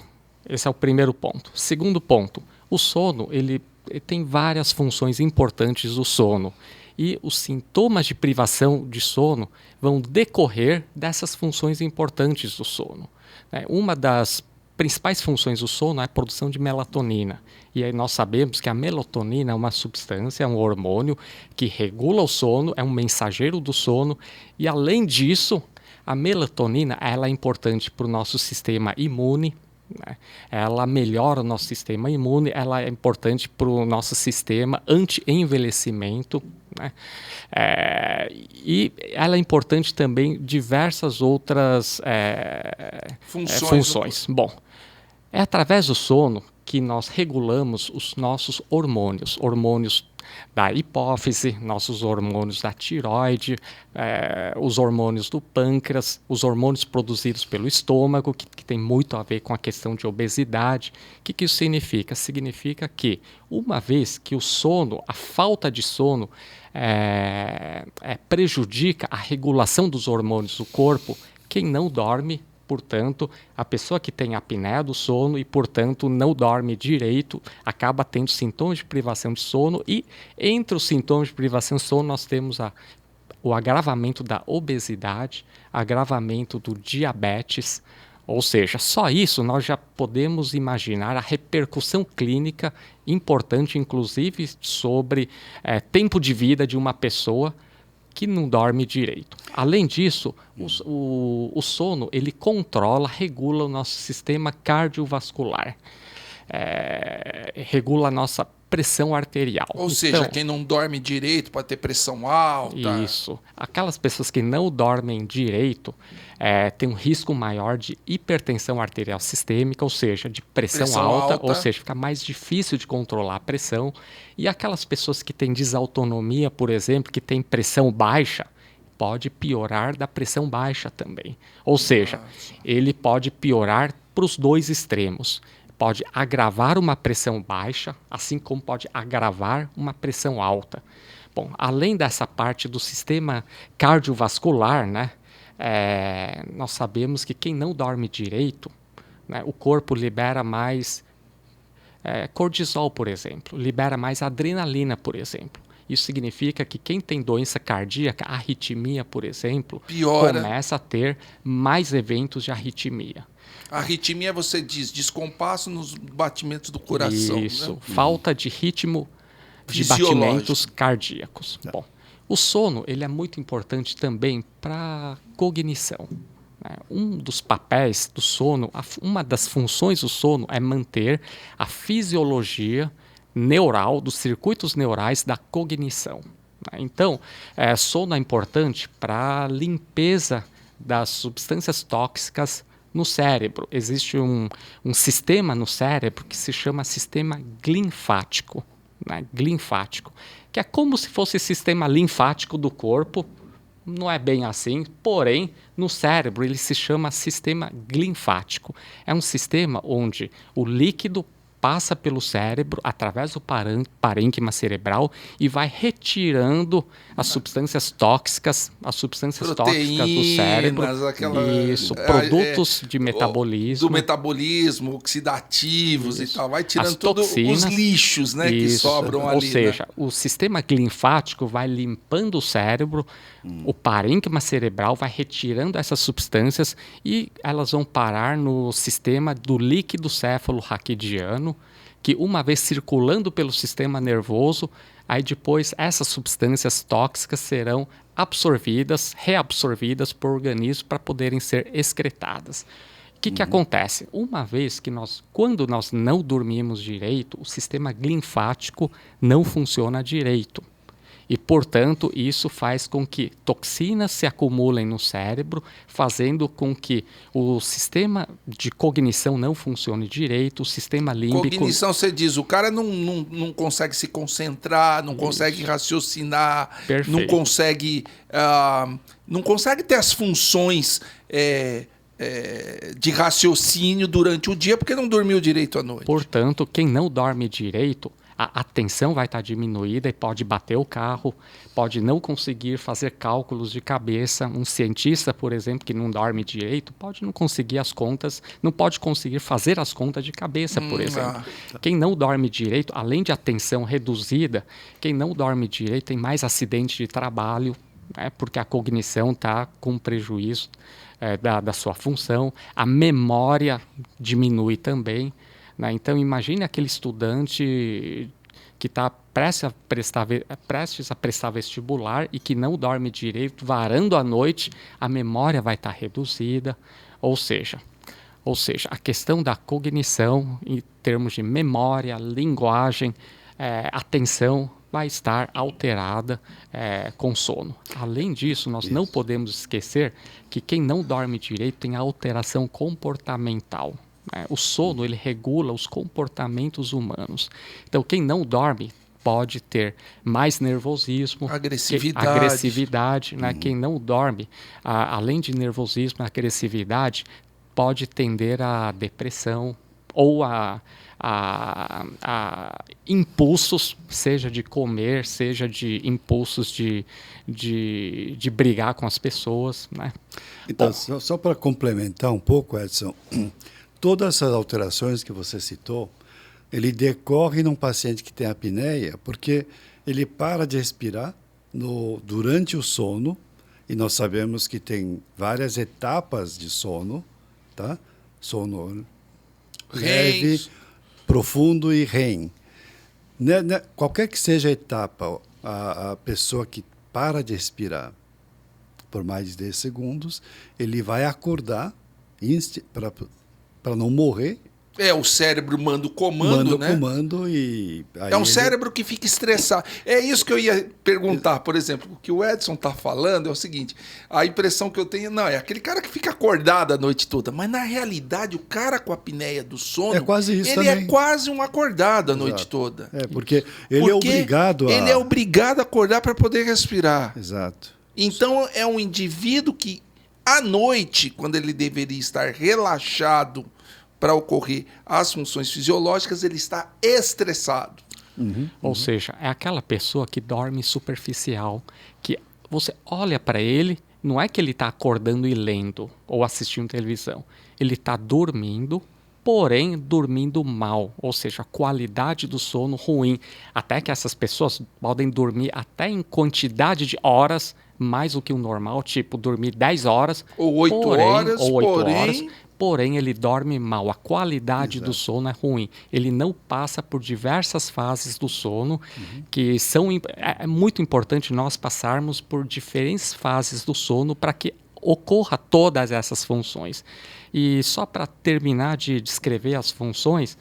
Esse é o primeiro ponto. Segundo ponto, o sono, ele tem várias funções importantes do sono. E os sintomas de privação de sono vão decorrer dessas funções importantes do sono. Uma das principais funções do sono é a produção de melatonina. E aí nós sabemos que a melatonina é uma substância, é um hormônio que regula o sono, é um mensageiro do sono. E além disso, a melatonina ela é importante para o nosso sistema imune, né? Ela melhora o nosso sistema imune, ela é importante para o nosso sistema anti-envelhecimento, né? E ela é importante também diversas outras funções. Bom, é através do sono que nós regulamos os nossos hormônios da hipófise, nossos hormônios da tireoide, os hormônios do pâncreas, os hormônios produzidos pelo estômago, que tem muito a ver com a questão de obesidade. O que isso significa? Significa que, uma vez que o sono, a falta de sono, prejudica a regulação dos hormônios do corpo, quem não dorme, portanto, a pessoa que tem apneia do sono e, portanto, não dorme direito, acaba tendo sintomas de privação de sono, e entre os sintomas de privação de sono nós temos o agravamento da obesidade, agravamento do diabetes, ou seja, só isso nós já podemos imaginar a repercussão clínica importante, inclusive, sobre tempo de vida de uma pessoa que não dorme direito. Além disso, o sono ele controla, regula o nosso sistema cardiovascular, regula a nossa pressão arterial. Ou seja, quem não dorme direito pode ter pressão alta. Isso. Aquelas pessoas que não dormem direito têm um risco maior de hipertensão arterial sistêmica, ou seja, de pressão alta, ou seja, fica mais difícil de controlar a pressão. E aquelas pessoas que têm desautonomia, por exemplo, que têm pressão baixa, pode piorar da pressão baixa também. Ou seja, ele pode piorar para os dois extremos. Pode agravar uma pressão baixa, assim como pode agravar uma pressão alta. Bom, além dessa parte do sistema cardiovascular, né, nós sabemos que quem não dorme direito, né, o corpo libera mais cortisol, por exemplo, libera mais adrenalina, por exemplo. Isso significa que quem tem doença cardíaca, arritmia, por exemplo, começa a ter mais eventos de arritmia. A arritmia, você diz, descompasso nos batimentos do coração. Isso, né? Falta de ritmo de batimentos cardíacos. Bom, o sono ele é muito importante também para a cognição. Né? Um dos papéis do sono, uma das funções do sono é manter a fisiologia neural, dos circuitos neurais da cognição. Né? Então, sono é importante para a limpeza das substâncias tóxicas no cérebro. Existe um sistema no cérebro que se chama sistema linfático, né? Linfático, que é como se fosse o sistema linfático do corpo. Não é bem assim, porém, no cérebro ele se chama sistema linfático. É um sistema onde o líquido passa pelo cérebro através do parênquima cerebral e vai retirando as substâncias tóxicas, do cérebro. Isso, produtos de metabolismo. Do metabolismo, oxidativos e tal. Vai tirando todos os lixos, né, que sobram ali. Ou seja, o sistema linfático vai limpando o cérebro, o parênquima cerebral vai retirando essas substâncias e elas vão parar no sistema do líquido céfalo-raquidiano, que uma vez circulando pelo sistema nervoso, aí depois essas substâncias tóxicas serão reabsorvidas por organismo para poderem ser excretadas. O que acontece? Uma vez que quando nós não dormimos direito, o sistema linfático não funciona direito. E, portanto, isso faz com que toxinas se acumulem no cérebro, fazendo com que o sistema de cognição não funcione direito, o sistema límbico... Cognição, você diz, o cara não consegue se concentrar, não consegue raciocinar, não consegue ter as funções de raciocínio durante o dia porque não dormiu direito à noite. Portanto, quem não dorme direito, a atenção vai estar diminuída e pode bater o carro, pode não conseguir fazer cálculos de cabeça. Um cientista, por exemplo, que não dorme direito, pode não conseguir as contas, não pode conseguir fazer as contas de cabeça, por exemplo. Quem não dorme direito, além de atenção reduzida, quem não dorme direito tem mais acidente de trabalho, né, porque a cognição está com prejuízo da sua função, a memória diminui também. Né? Então, imagine aquele estudante que está prestes a prestar vestibular e que não dorme direito, varando a noite, a memória vai estar reduzida. Ou seja, a questão da cognição, em termos de memória, linguagem, atenção, vai estar alterada com sono. Além disso, nós não podemos esquecer que quem não dorme direito tem alteração comportamental. O sono ele regula os comportamentos humanos. Então, quem não dorme pode ter mais nervosismo, agressividade, né? Quem não dorme, além de nervosismo, agressividade, pode tender à depressão ou a impulsos, seja de comer, seja de impulsos de brigar com as pessoas, né? Então, só para complementar um pouco, Edson, todas essas alterações que você citou, ele decorre num paciente que tem apneia, porque ele para de respirar durante o sono, e nós sabemos que tem várias etapas de sono, tá? Sono leve, profundo e REM. Qualquer que seja a etapa, a pessoa que para de respirar por mais de 10 segundos, ele vai acordar para não morrer. O cérebro manda o comando, né? Manda o comando e... Aí é um cérebro que fica estressado. É isso que eu ia perguntar, por exemplo. O que o Edson está falando é o seguinte, a impressão que eu tenho, não, é aquele cara que fica acordado a noite toda, mas na realidade o cara com a apneia do sono, é quase isso ele também. É quase um acordado a noite toda. Porque ele é obrigado Ele é obrigado a acordar para poder respirar. Exato. Então é um indivíduo que, à noite, quando ele deveria estar relaxado para ocorrer as funções fisiológicas, ele está estressado. Ou seja, é aquela pessoa que dorme superficial, que você olha para ele, não é que ele está acordando e lendo ou assistindo televisão. Ele está dormindo, porém dormindo mal, ou seja, a qualidade do sono ruim. Até que essas pessoas podem dormir até em quantidade de horas mais do que o normal, tipo dormir 10 horas. Ou 8 horas, porém ele dorme mal, a qualidade do sono é ruim. Ele não passa por diversas fases do sono, que são... É muito importante nós passarmos por diferentes fases do sono para que ocorra todas essas funções. E só para terminar de descrever as funções,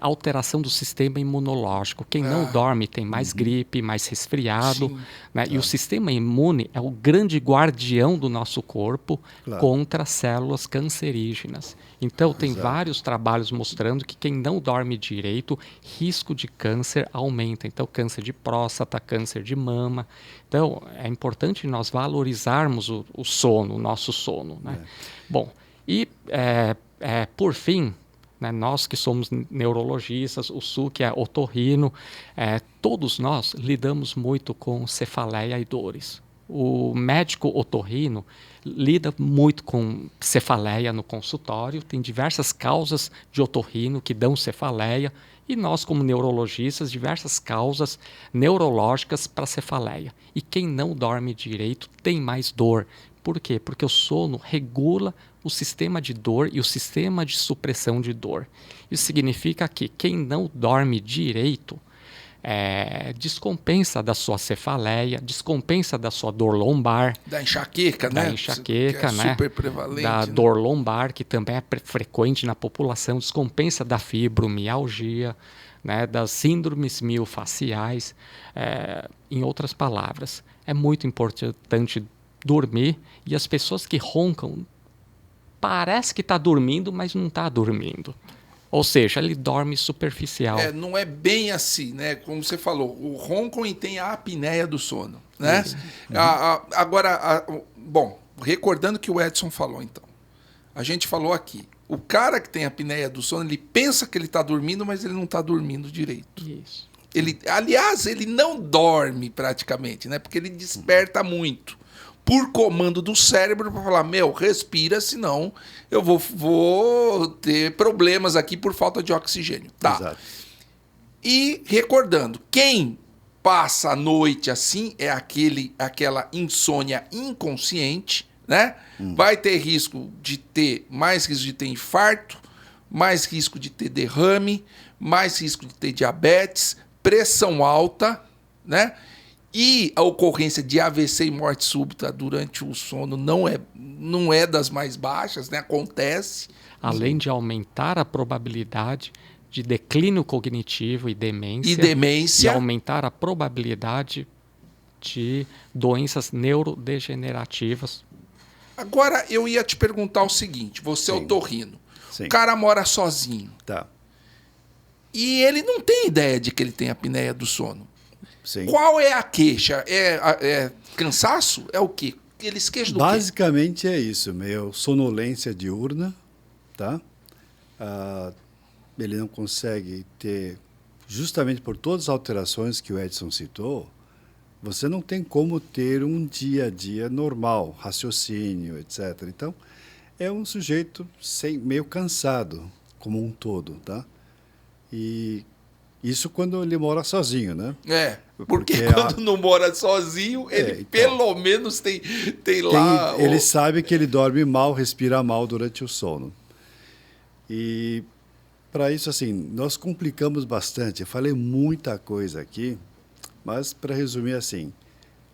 alteração do sistema imunológico. Quem não dorme tem mais gripe, mais resfriado, né? E o sistema imune é o grande guardião do nosso corpo contra células cancerígenas. Então, tem vários trabalhos mostrando que quem não dorme direito, risco de câncer aumenta. Então, câncer de próstata, câncer de mama. Então, é importante nós valorizarmos o sono, o nosso sono, né? Bom, e, por fim, né, nós que somos neurologistas, o Su que é otorrino, todos nós lidamos muito com cefaleia e dores. O médico otorrino lida muito com cefaleia no consultório, tem diversas causas de otorrino que dão cefaleia, e nós, como neurologistas, diversas causas neurológicas para cefaleia. E quem não dorme direito tem mais dor. Por quê? Porque o sono regula o sistema de dor e o sistema de supressão de dor. Isso significa que quem não dorme direito descompensa da sua cefaleia, descompensa da sua dor lombar. Da enxaqueca, né? Da enxaqueca, né? Super prevalente. Da dor lombar, que também é frequente na população, descompensa da fibromialgia, né? Das síndromes miofaciais. Em outras palavras, é muito importante dormir, e as pessoas que roncam parece que está dormindo, mas não está dormindo. Ou seja, ele dorme superficial. Não é bem assim, né? Como você falou, o ronco tem a apneia do sono, né? Agora, bom, recordando o que o Edson falou, então. A gente falou aqui, o cara que tem a apneia do sono, ele pensa que ele está dormindo, mas ele não está dormindo direito. Isso. Aliás, ele não dorme praticamente, né? Porque ele desperta muito por comando do cérebro para falar, respira, senão eu vou ter problemas aqui por falta de oxigênio. Tá. Exato. E recordando, quem passa a noite assim é aquela insônia inconsciente, né? Vai ter mais risco de ter infarto, mais risco de ter derrame, mais risco de ter diabetes, pressão alta, né? E a ocorrência de AVC e morte súbita durante o sono não é das mais baixas, né? Acontece. Além de aumentar a probabilidade de declínio cognitivo e demência. E aumentar a probabilidade de doenças neurodegenerativas. Agora, eu ia te perguntar o seguinte, você é otorrino. O cara mora sozinho. Tá. e ele não tem ideia de que ele tem apneia do sono. Sim. Qual é a queixa? É cansaço? É o quê? Eles queixam do quê? Basicamente é isso, meio sonolência diurna, tá? Ele não consegue ter, justamente por todas as alterações que o Edson citou, você não tem como ter um dia a dia normal, raciocínio, etc. Então, é um sujeito meio cansado, como um todo, tá? E isso quando ele mora sozinho, né? Porque quando não mora sozinho, ele então, pelo menos tem lá... Ele sabe que ele dorme mal, respira mal durante o sono. E, para isso, assim, nós complicamos bastante. Eu falei muita coisa aqui, mas, para resumir assim,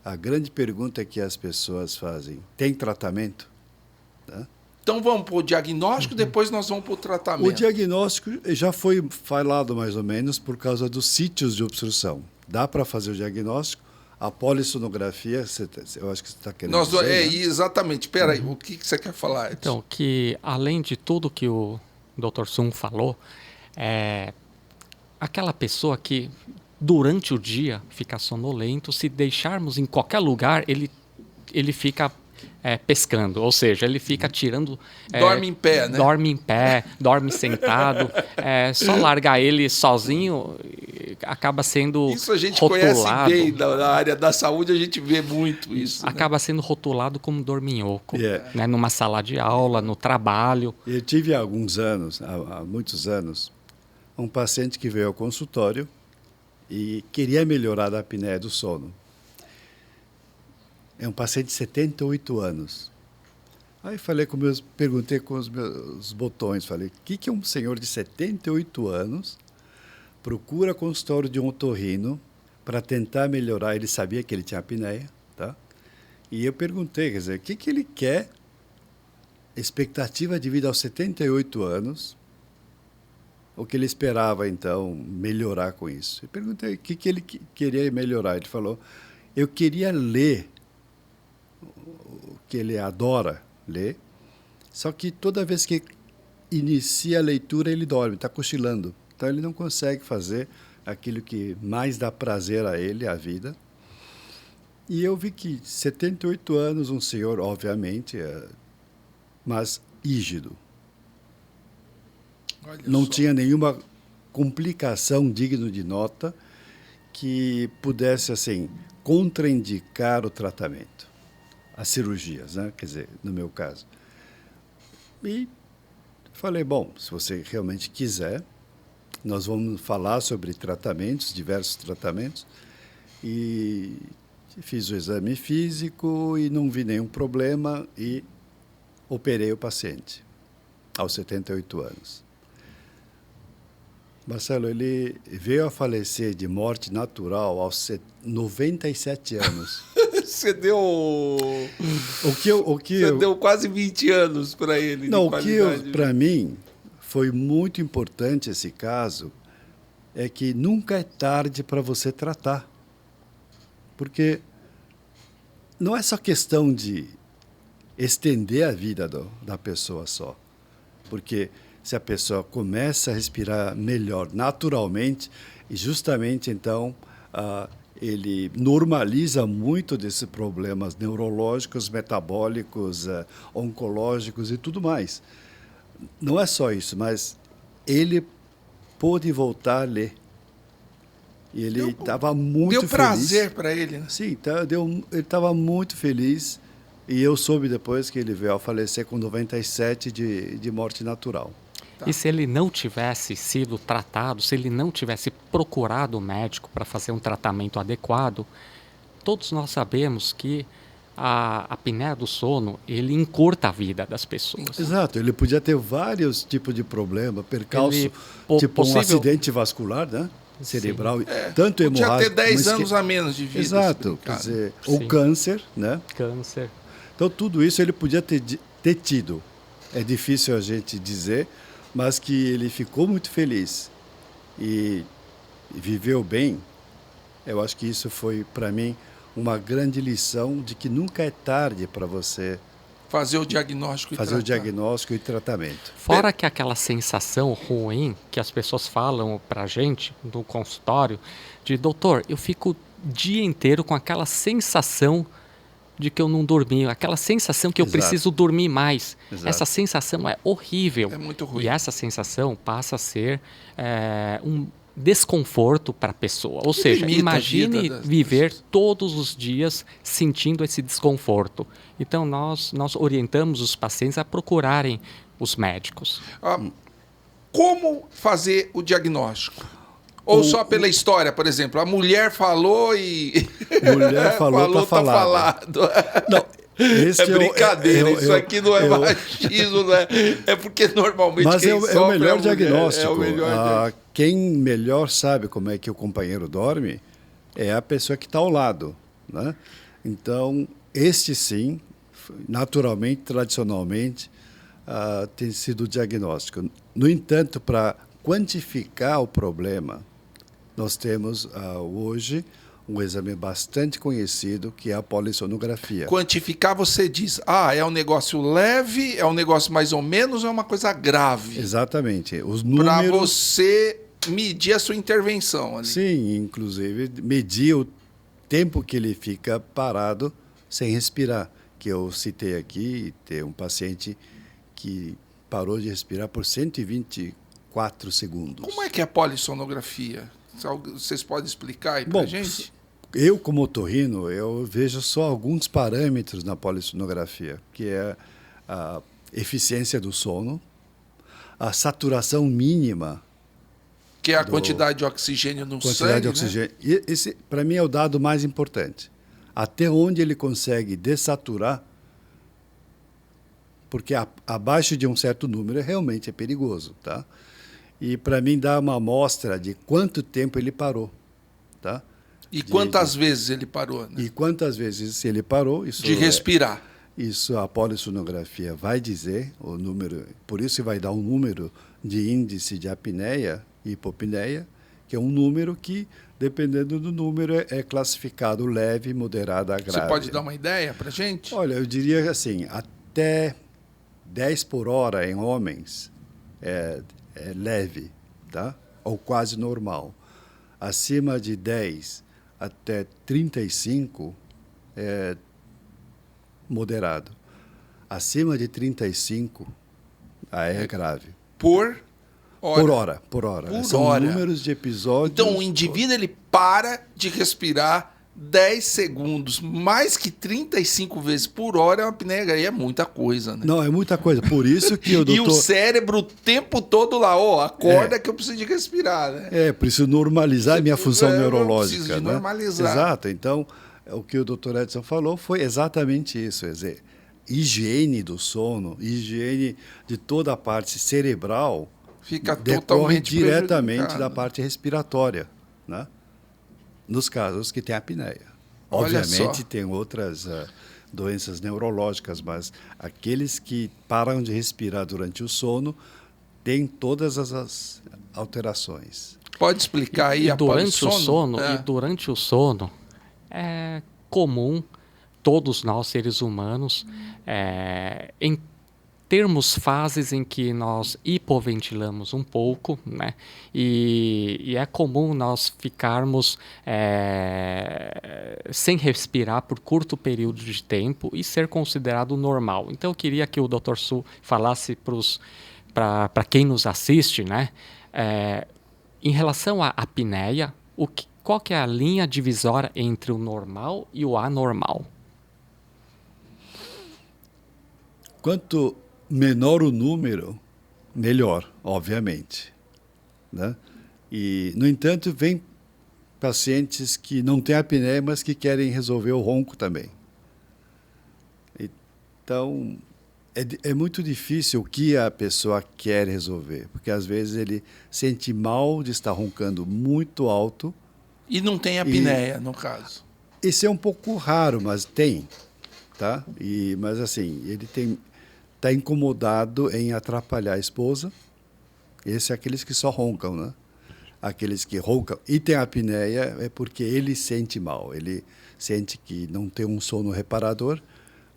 a grande pergunta que as pessoas fazem, tem tratamento? Tá? Então vamos para o diagnóstico, depois nós vamos para o tratamento. O diagnóstico já foi falado mais ou menos por causa dos sítios de obstrução. Dá para fazer o diagnóstico, a polissonografia, eu acho que você está querendo dizer, né? Exatamente. Espera aí, o que você quer falar, Edson? Então, que além de tudo que o Dr. Sung falou, aquela pessoa que durante o dia fica sonolento, se deixarmos em qualquer lugar, ele fica pescando, ou seja, ele fica tirando... dorme em pé, né? Dorme em pé, dorme sentado. Só largar ele sozinho acaba sendo isso a gente rotulado. Conhece bem na área da saúde, a gente vê muito isso. Acaba sendo rotulado como dorminhoco, né? Numa sala de aula, no trabalho. Eu tive há alguns anos, há muitos anos, um paciente que veio ao consultório e queria melhorar da apneia do sono. É um paciente de 78 anos. Aí perguntei com os meus botões, falei, o que um senhor de 78 anos procura consultório de um otorrino para tentar melhorar? Ele sabia que ele tinha apneia, tá? E eu perguntei, quer dizer, o que ele quer, expectativa de vida aos 78 anos, o que ele esperava, então, melhorar com isso. Eu perguntei o que ele queria melhorar. Ele falou, eu queria ler o que ele adora ler, só que toda vez que inicia a leitura, ele dorme, está cochilando. Então, ele não consegue fazer aquilo que mais dá prazer a ele, a vida. E eu vi que 78 anos, um senhor, obviamente, mas rígido. Não tinha nenhuma complicação digna de nota que pudesse, assim, contraindicar o tratamento, as cirurgias, né? Quer dizer, no meu caso. E falei, bom, se você realmente quiser, nós vamos falar sobre tratamentos, diversos tratamentos, e fiz o exame físico e não vi nenhum problema e operei o paciente aos 78 anos. Marcelo, ele veio a falecer de morte natural aos 97 anos. Você deu... Você deu quase 20 anos para ele. Não, o que para mim foi muito importante esse caso é que nunca é tarde para você tratar. Porque não é só questão de estender a vida da pessoa só. Porque se a pessoa começa a respirar melhor naturalmente, e justamente então ele normaliza muito desses problemas neurológicos, metabólicos, oncológicos e tudo mais. Não é só isso, mas ele pôde voltar a ler. E ele estava muito feliz. Deu prazer para ele, né? Sim, ele estava muito feliz. E eu soube depois que ele veio a falecer com 97 de morte natural. Tá. E se ele não tivesse sido tratado, se ele não tivesse procurado o médico para fazer um tratamento adequado, todos nós sabemos que a apneia do sono, ele encurta a vida das pessoas. Exato, ele podia ter vários tipos de problema, percalço, tipo um acidente vascular, né? Cerebral, tanto hemorrágico... Podia ter 10 anos a menos de vida. Exato, quer dizer, ou câncer, né? Câncer. Então, tudo isso ele podia ter tido. É difícil a gente dizer, mas que ele ficou muito feliz e viveu bem. Eu acho que isso foi, para mim, uma grande lição de que nunca é tarde para você Fazer o diagnóstico e fazer tratar. o diagnóstico e tratamento. Fora que aquela sensação ruim que as pessoas falam pra gente no consultório, de doutor, eu fico o dia inteiro com aquela sensação de que eu não dormi, aquela sensação que eu Exato. preciso dormir mais. Exato. Essa sensação é horrível. É muito ruim. E essa sensação passa a ser um desconforto para a pessoa. Ou seja, limita a imagine vida das viver pessoas. todos os dias sentindo esse desconforto. Então, nós orientamos os pacientes a procurarem os médicos. Como fazer o diagnóstico? Ou só pela história, por exemplo, a mulher falou e... Mulher falou, tá falado. Não, é brincadeira, isso aqui não é machismo, não é? É porque normalmente mas quem sofre é o melhor a mulher. diagnóstico. É o melhor Quem melhor sabe como é que o companheiro dorme é a pessoa que está ao lado, né? Então, este sim, naturalmente, tradicionalmente, tem sido o diagnóstico. No entanto, para quantificar o problema, nós temos hoje um exame bastante conhecido, que é a polissonografia. Quantificar, você diz, é um negócio leve, é um negócio mais ou menos, ou é uma coisa grave? Exatamente. Os números... Para você medir a sua intervenção ali. Sim, inclusive medir o tempo que ele fica parado sem respirar. Que eu citei aqui, tem um paciente que parou de respirar por 124 segundos. Como é que é a polissonografia? Vocês podem explicar aí para a gente? Eu, como otorrino, eu vejo só alguns parâmetros na polissonografia, que é a eficiência do sono, a saturação mínima. Que é a quantidade de oxigênio no sangue, quantidade de oxigênio. Né? E esse, para mim, é o dado mais importante. Até onde ele consegue dessaturar, porque abaixo de um certo número realmente é perigoso, tá? E para mim dá uma amostra de quanto tempo ele parou, tá? E quantas vezes ele parou? Né? E quantas vezes ele parou? Isso de respirar. Isso a polissonografia vai dizer o número. Por isso vai dar um número de índice de apneia e hipopneia, que é um número que, dependendo do número, é classificado leve, moderada, grave. Você pode dar uma ideia para a gente? Olha, eu diria assim, até 10 por hora em homens é leve, tá? Ou quase normal. Acima de 10 até 35 é moderado. Acima de 35 é grave. Por hora? Por hora. Por São hora. números de episódios. Então, o indivíduo ele para de respirar 10 segundos, mais que 35 vezes por hora é uma apneia, aí é muita coisa, né? Não, é muita coisa. Por isso que o doutor... E o cérebro o tempo todo lá, acorda que eu preciso de respirar, né? Preciso normalizar a minha função neurológica. Preciso de né? normalizar. Exato. Então, o que o Dr. Edson falou foi exatamente isso. Quer dizer, higiene do sono, higiene de toda a parte cerebral fica decorre totalmente diretamente da parte respiratória, né? Nos casos que tem apneia. Obviamente tem outras doenças neurológicas, mas aqueles que param de respirar durante o sono têm todas as alterações. Pode explicar aí a durante o sono? É. E durante o sono é comum todos nós seres humanos em termos fases em que nós hipoventilamos um pouco, né? E é comum nós ficarmos sem respirar por curto período de tempo e ser considerado normal. Então eu queria que o Dr. Su falasse para quem nos assiste, né? Em relação à apneia, qual que é a linha divisória entre o normal e o anormal? Quanto menor o número, melhor, obviamente, né? E, no entanto, vem pacientes que não têm apneia, mas que querem resolver o ronco também. Então, é muito difícil o que a pessoa quer resolver, porque às vezes ele sente mal de estar roncando muito alto. E não tem apneia, no caso. Isso é um pouco raro, mas tem, tá? Mas assim, ele está incomodado em atrapalhar a esposa. Esse é aqueles que só roncam, né? Aqueles que roncam e tem apneia é porque ele sente mal. Ele sente que não tem um sono reparador,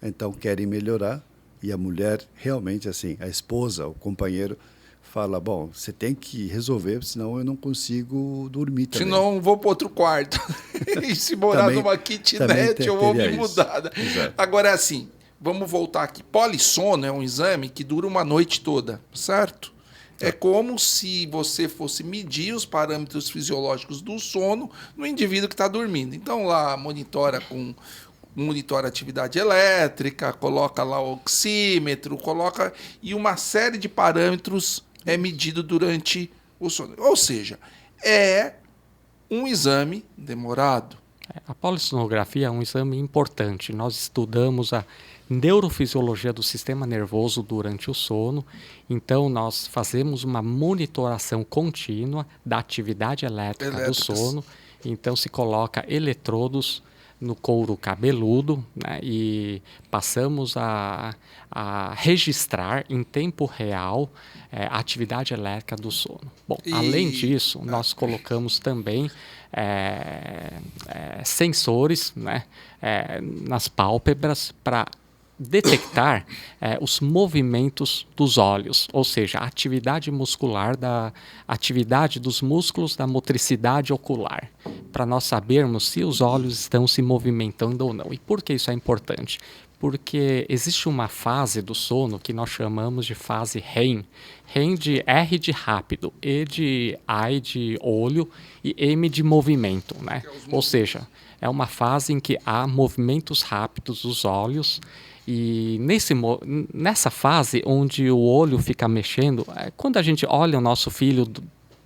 então querem melhorar E a mulher, realmente, assim, a esposa, o companheiro, fala, bom, você tem que resolver, senão eu não consigo dormir também. Senão vou para outro quarto. E se morar Também- numa kitnet, eu vou me teria isso. mudar. Né? Exato. Agora, assim, vamos voltar aqui. Polissono é um exame que dura uma noite toda, certo? É como se você fosse medir os parâmetros fisiológicos do sono no indivíduo que está dormindo. Então, lá monitora a atividade elétrica, coloca lá o oxímetro, coloca... E uma série de parâmetros é medido durante o sono. Ou seja, é um exame demorado. A polissonografia é um exame importante. Nós estudamos a neurofisiologia do sistema nervoso durante o sono. Então, nós fazemos uma monitoração contínua da atividade elétrica do sono. Então, se coloca eletrodos no couro cabeludo, né, e passamos a registrar em tempo real a atividade elétrica do sono. Bom, além disso, nós colocamos também sensores, né, nas pálpebras para detectar os movimentos dos olhos, ou seja, a atividade muscular, da atividade dos músculos da motricidade ocular, para nós sabermos se os olhos estão se movimentando ou não. E por que isso é importante? Porque existe uma fase do sono que nós chamamos de fase REM. REM de R de rápido, E de eye de olho e M de movimento, né? Ou seja, é uma fase em que há movimentos rápidos dos olhos. E nessa fase onde o olho fica mexendo, quando a gente olha o nosso filho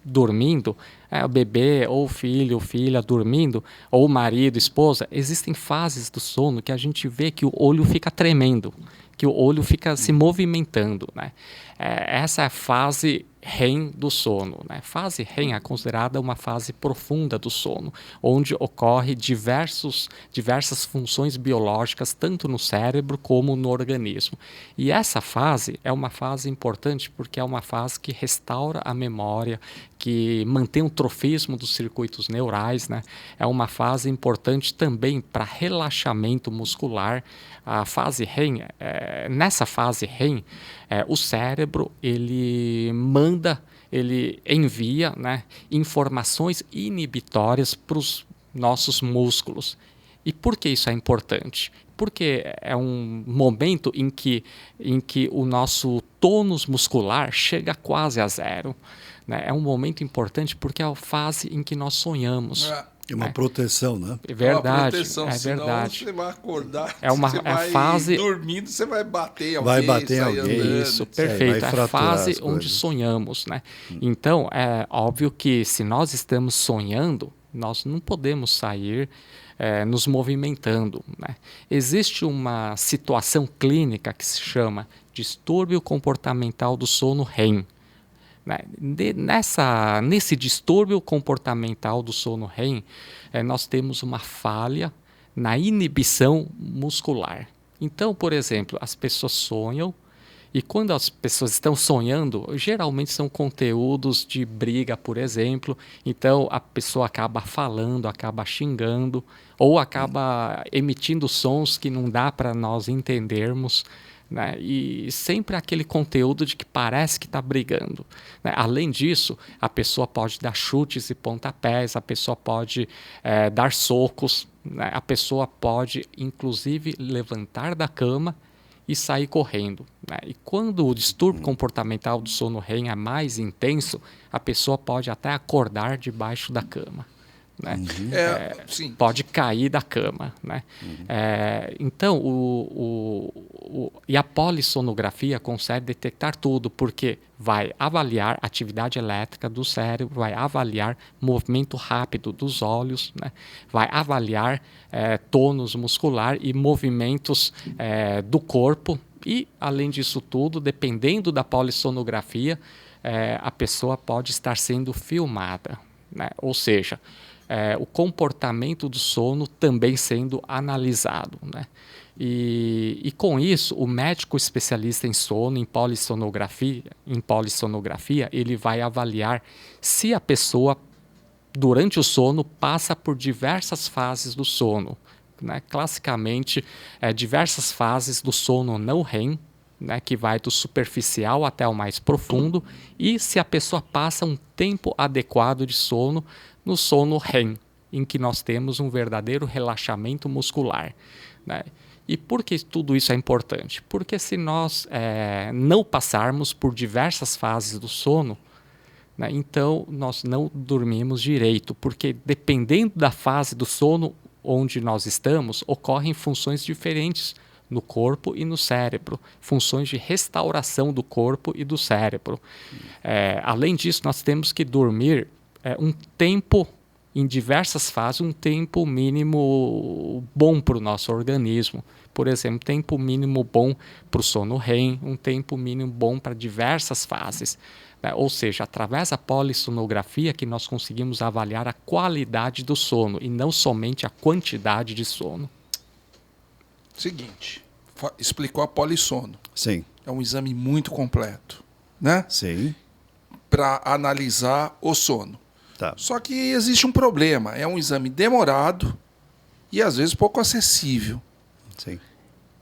dormindo, o bebê ou o filho, filha dormindo, ou o marido, esposa, existem fases do sono que a gente vê que o olho fica tremendo, que o olho fica se movimentando, né? Essa é a fase REM do sono, né? Fase REM é considerada uma fase profunda do sono, onde ocorre diversas funções biológicas, tanto no cérebro como no organismo. E essa fase é uma fase importante porque é uma fase que restaura a memória, que mantém o trofismo dos circuitos neurais, né? É uma fase importante também para relaxamento muscular. A fase REM, nessa fase REM, o cérebro ele envia, né, informações inibitórias para os nossos músculos. E por que isso é importante? Porque é um momento em que o nosso tônus muscular chega quase a zero. Né? É um momento importante porque é a fase em que nós sonhamos. É uma proteção, né? É verdade, uma proteção, é senão verdade. Você vai acordar, você vai fase dormindo, você vai bater em alguém, vai bater em alguém. Andando. Isso, perfeito. É a fase onde coisas. sonhamos, né? Então, é óbvio que se nós estamos sonhando, nós não podemos sair nos movimentando, né? Existe uma situação clínica que se chama distúrbio comportamental do sono REM. Nesse distúrbio comportamental do sono REM, nós temos uma falha na inibição muscular. Então, por exemplo, as pessoas sonham e quando as pessoas estão sonhando, geralmente são conteúdos de briga, por exemplo. Então, a pessoa acaba falando, acaba xingando ou acaba emitindo sons que não dá para nós entendermos. Né? E sempre aquele conteúdo de que parece que está brigando. Né? Além disso, a pessoa pode dar chutes e pontapés, a pessoa pode dar socos, né? A pessoa pode, inclusive, levantar da cama e sair correndo. Né? E quando o distúrbio comportamental do sono REM é mais intenso, a pessoa pode até acordar debaixo da cama. Né? Pode cair da cama. Né? Então, e a polissonografia consegue detectar tudo, porque vai avaliar a atividade elétrica do cérebro, vai avaliar movimento rápido dos olhos, né? Vai avaliar tônus muscular e movimentos do corpo. E, além disso tudo, dependendo da polissonografia, a pessoa pode estar sendo filmada. Né? Ou seja, o comportamento do sono também sendo analisado. Né? E com isso, o médico especialista em sono, em polissonografia, ele vai avaliar se a pessoa, durante o sono, passa por diversas fases do sono. Né? Classicamente, diversas fases do sono não REM, né, que vai do superficial até o mais profundo, e se a pessoa passa um tempo adequado de sono no sono REM, em que nós temos um verdadeiro relaxamento muscular, né? E por que tudo isso é importante? Porque se nós não passarmos por diversas fases do sono, né, então nós não dormimos direito, porque dependendo da fase do sono onde nós estamos, ocorrem funções diferentes no corpo e no cérebro, funções de restauração do corpo e do cérebro. Além disso, nós temos que dormir um tempo, em diversas fases, um tempo mínimo bom para o nosso organismo. Por exemplo, tempo mínimo bom para o sono REM, um tempo mínimo bom para diversas fases. Ou seja, através da polissonografia que nós conseguimos avaliar a qualidade do sono e não somente a quantidade de sono. Seguinte, explicou a polissono. Sim. É um exame muito completo, né? Sim. Para analisar o sono. Tá. Só que existe um problema. É um exame demorado e às vezes pouco acessível. Sim.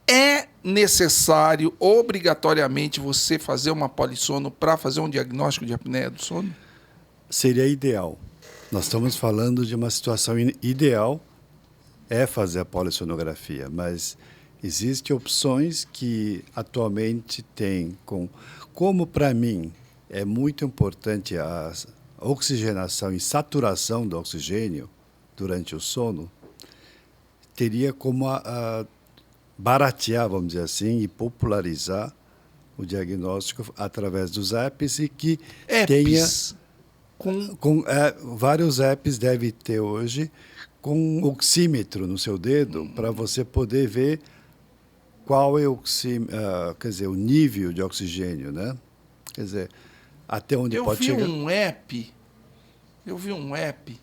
É necessário, obrigatoriamente, você fazer uma polissono para fazer um diagnóstico de apneia do sono? Seria ideal. Nós estamos falando de uma situação ideal, é fazer a polissonografia, mas existem opções que atualmente tem, como para mim é muito importante a oxigenação e saturação do oxigênio durante o sono, teria como baratear, vamos dizer assim, e popularizar o diagnóstico através dos apps e que tenha vários apps deve ter hoje com oxímetro no seu dedo para você poder ver qual é o nível de oxigênio, né? Quer dizer, até onde pode chegar. Eu vi um app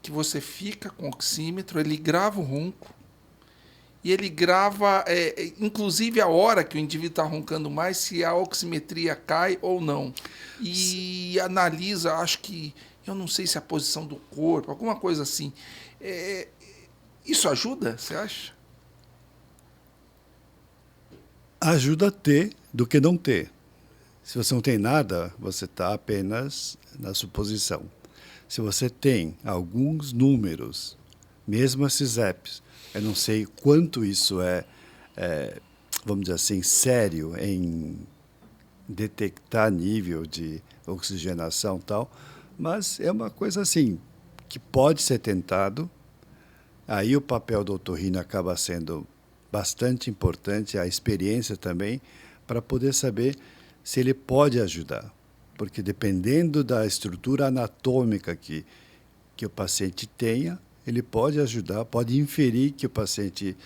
que você fica com o oxímetro, ele grava o ronco e ele grava, inclusive, a hora que o indivíduo está roncando mais, se a oximetria cai ou não. E analisa, acho que, eu não sei se é a posição do corpo, alguma coisa assim. Isso ajuda, você acha? Ajuda a ter do que não ter. Se você não tem nada, você está apenas na suposição. Se você tem alguns números, mesmo esses apps, eu não sei quanto isso vamos dizer assim, sério em detectar nível de oxigenação e tal, mas é uma coisa assim, que pode ser tentado. Aí o papel do otorrino acaba sendo bastante importante, a experiência também, para poder saber se ele pode ajudar. Porque dependendo da estrutura anatômica que o paciente tenha, ele pode ajudar, pode inferir que o paciente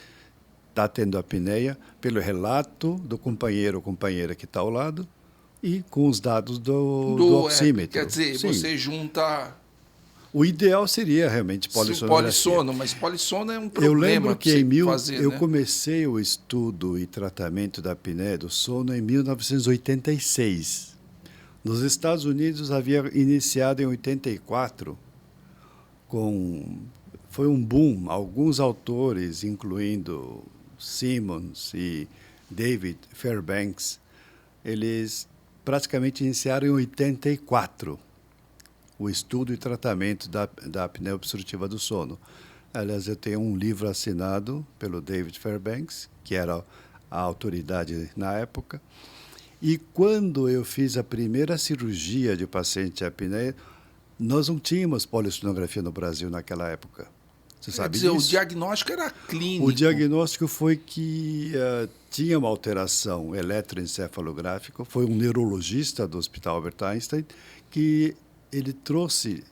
está tendo apneia pelo relato do companheiro ou companheira que está ao lado e com os dados do oxímetro. Quer dizer, sim, você junta... O ideal seria realmente polissonografia. Mas polissono é um problema. Eu lembro que eu né? comecei o estudo e tratamento da apneia do sono em 1986. Nos Estados Unidos havia iniciado em 84 foi um boom. Alguns autores, incluindo Simmons e David Fairbanks, eles praticamente iniciaram em 84 o estudo e tratamento da apneia obstrutiva do sono. Aliás, eu tenho um livro assinado pelo David Fairbanks, que era a autoridade na época. E quando eu fiz a primeira cirurgia de paciente de apneia, nós não tínhamos polissonografia no Brasil naquela época. Você sabe disso? O diagnóstico era clínico. O diagnóstico foi que tinha uma alteração eletroencefalográfica. Foi um neurologista do Hospital Albert Einstein que ele trouxe,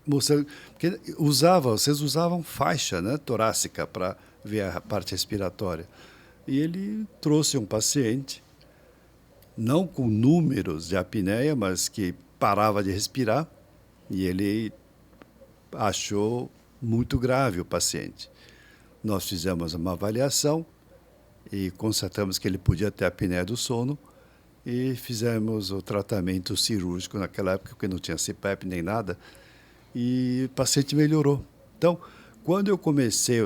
mostrando, porque vocês usavam faixa, né, torácica para ver a parte respiratória. E ele trouxe um paciente, não com números de apneia, mas que parava de respirar, e ele achou muito grave o paciente. Nós fizemos uma avaliação e constatamos que ele podia ter apneia do sono e fizemos o tratamento cirúrgico naquela época, porque não tinha CPAP nem nada, e o paciente melhorou. Então, quando eu comecei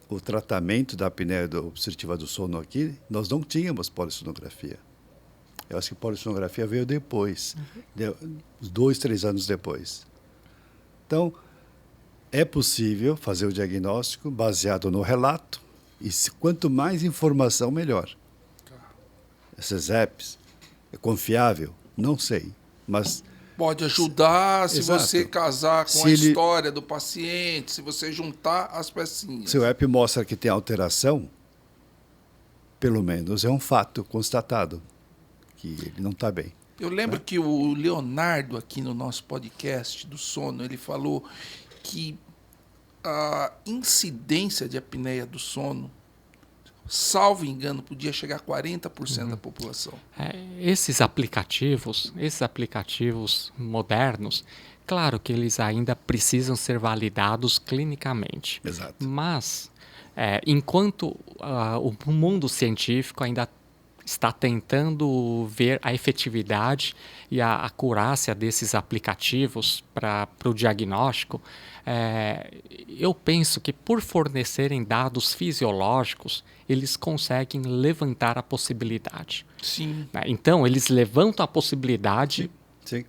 o tratamento da apneia obstrutiva do sono aqui, nós não tínhamos polissonografia. Eu acho que a polissonografia veio depois, 2, 3 anos depois. Então, é possível fazer o diagnóstico baseado no relato, e quanto mais informação, melhor. Esses apps, é confiável? Não sei, mas... Pode ajudar se Exato. você casar com Se a ele- história do paciente, se você juntar as pecinhas. Se o app mostra que tem alteração, pelo menos é um fato constatado, que ele não está bem. Eu lembro que o Leonardo, aqui no nosso podcast do sono, ele falou que a incidência de apneia do sono, salvo engano, podia chegar a 40% da população. Esses aplicativos modernos, claro que eles ainda precisam ser validados clinicamente. Exato. Mas, enquanto o mundo científico ainda está tentando ver a efetividade e a acurácia desses aplicativos para o diagnóstico, eu penso que por fornecerem dados fisiológicos, eles conseguem levantar a possibilidade. Sim. Né? Então, eles levantam a possibilidade Sim.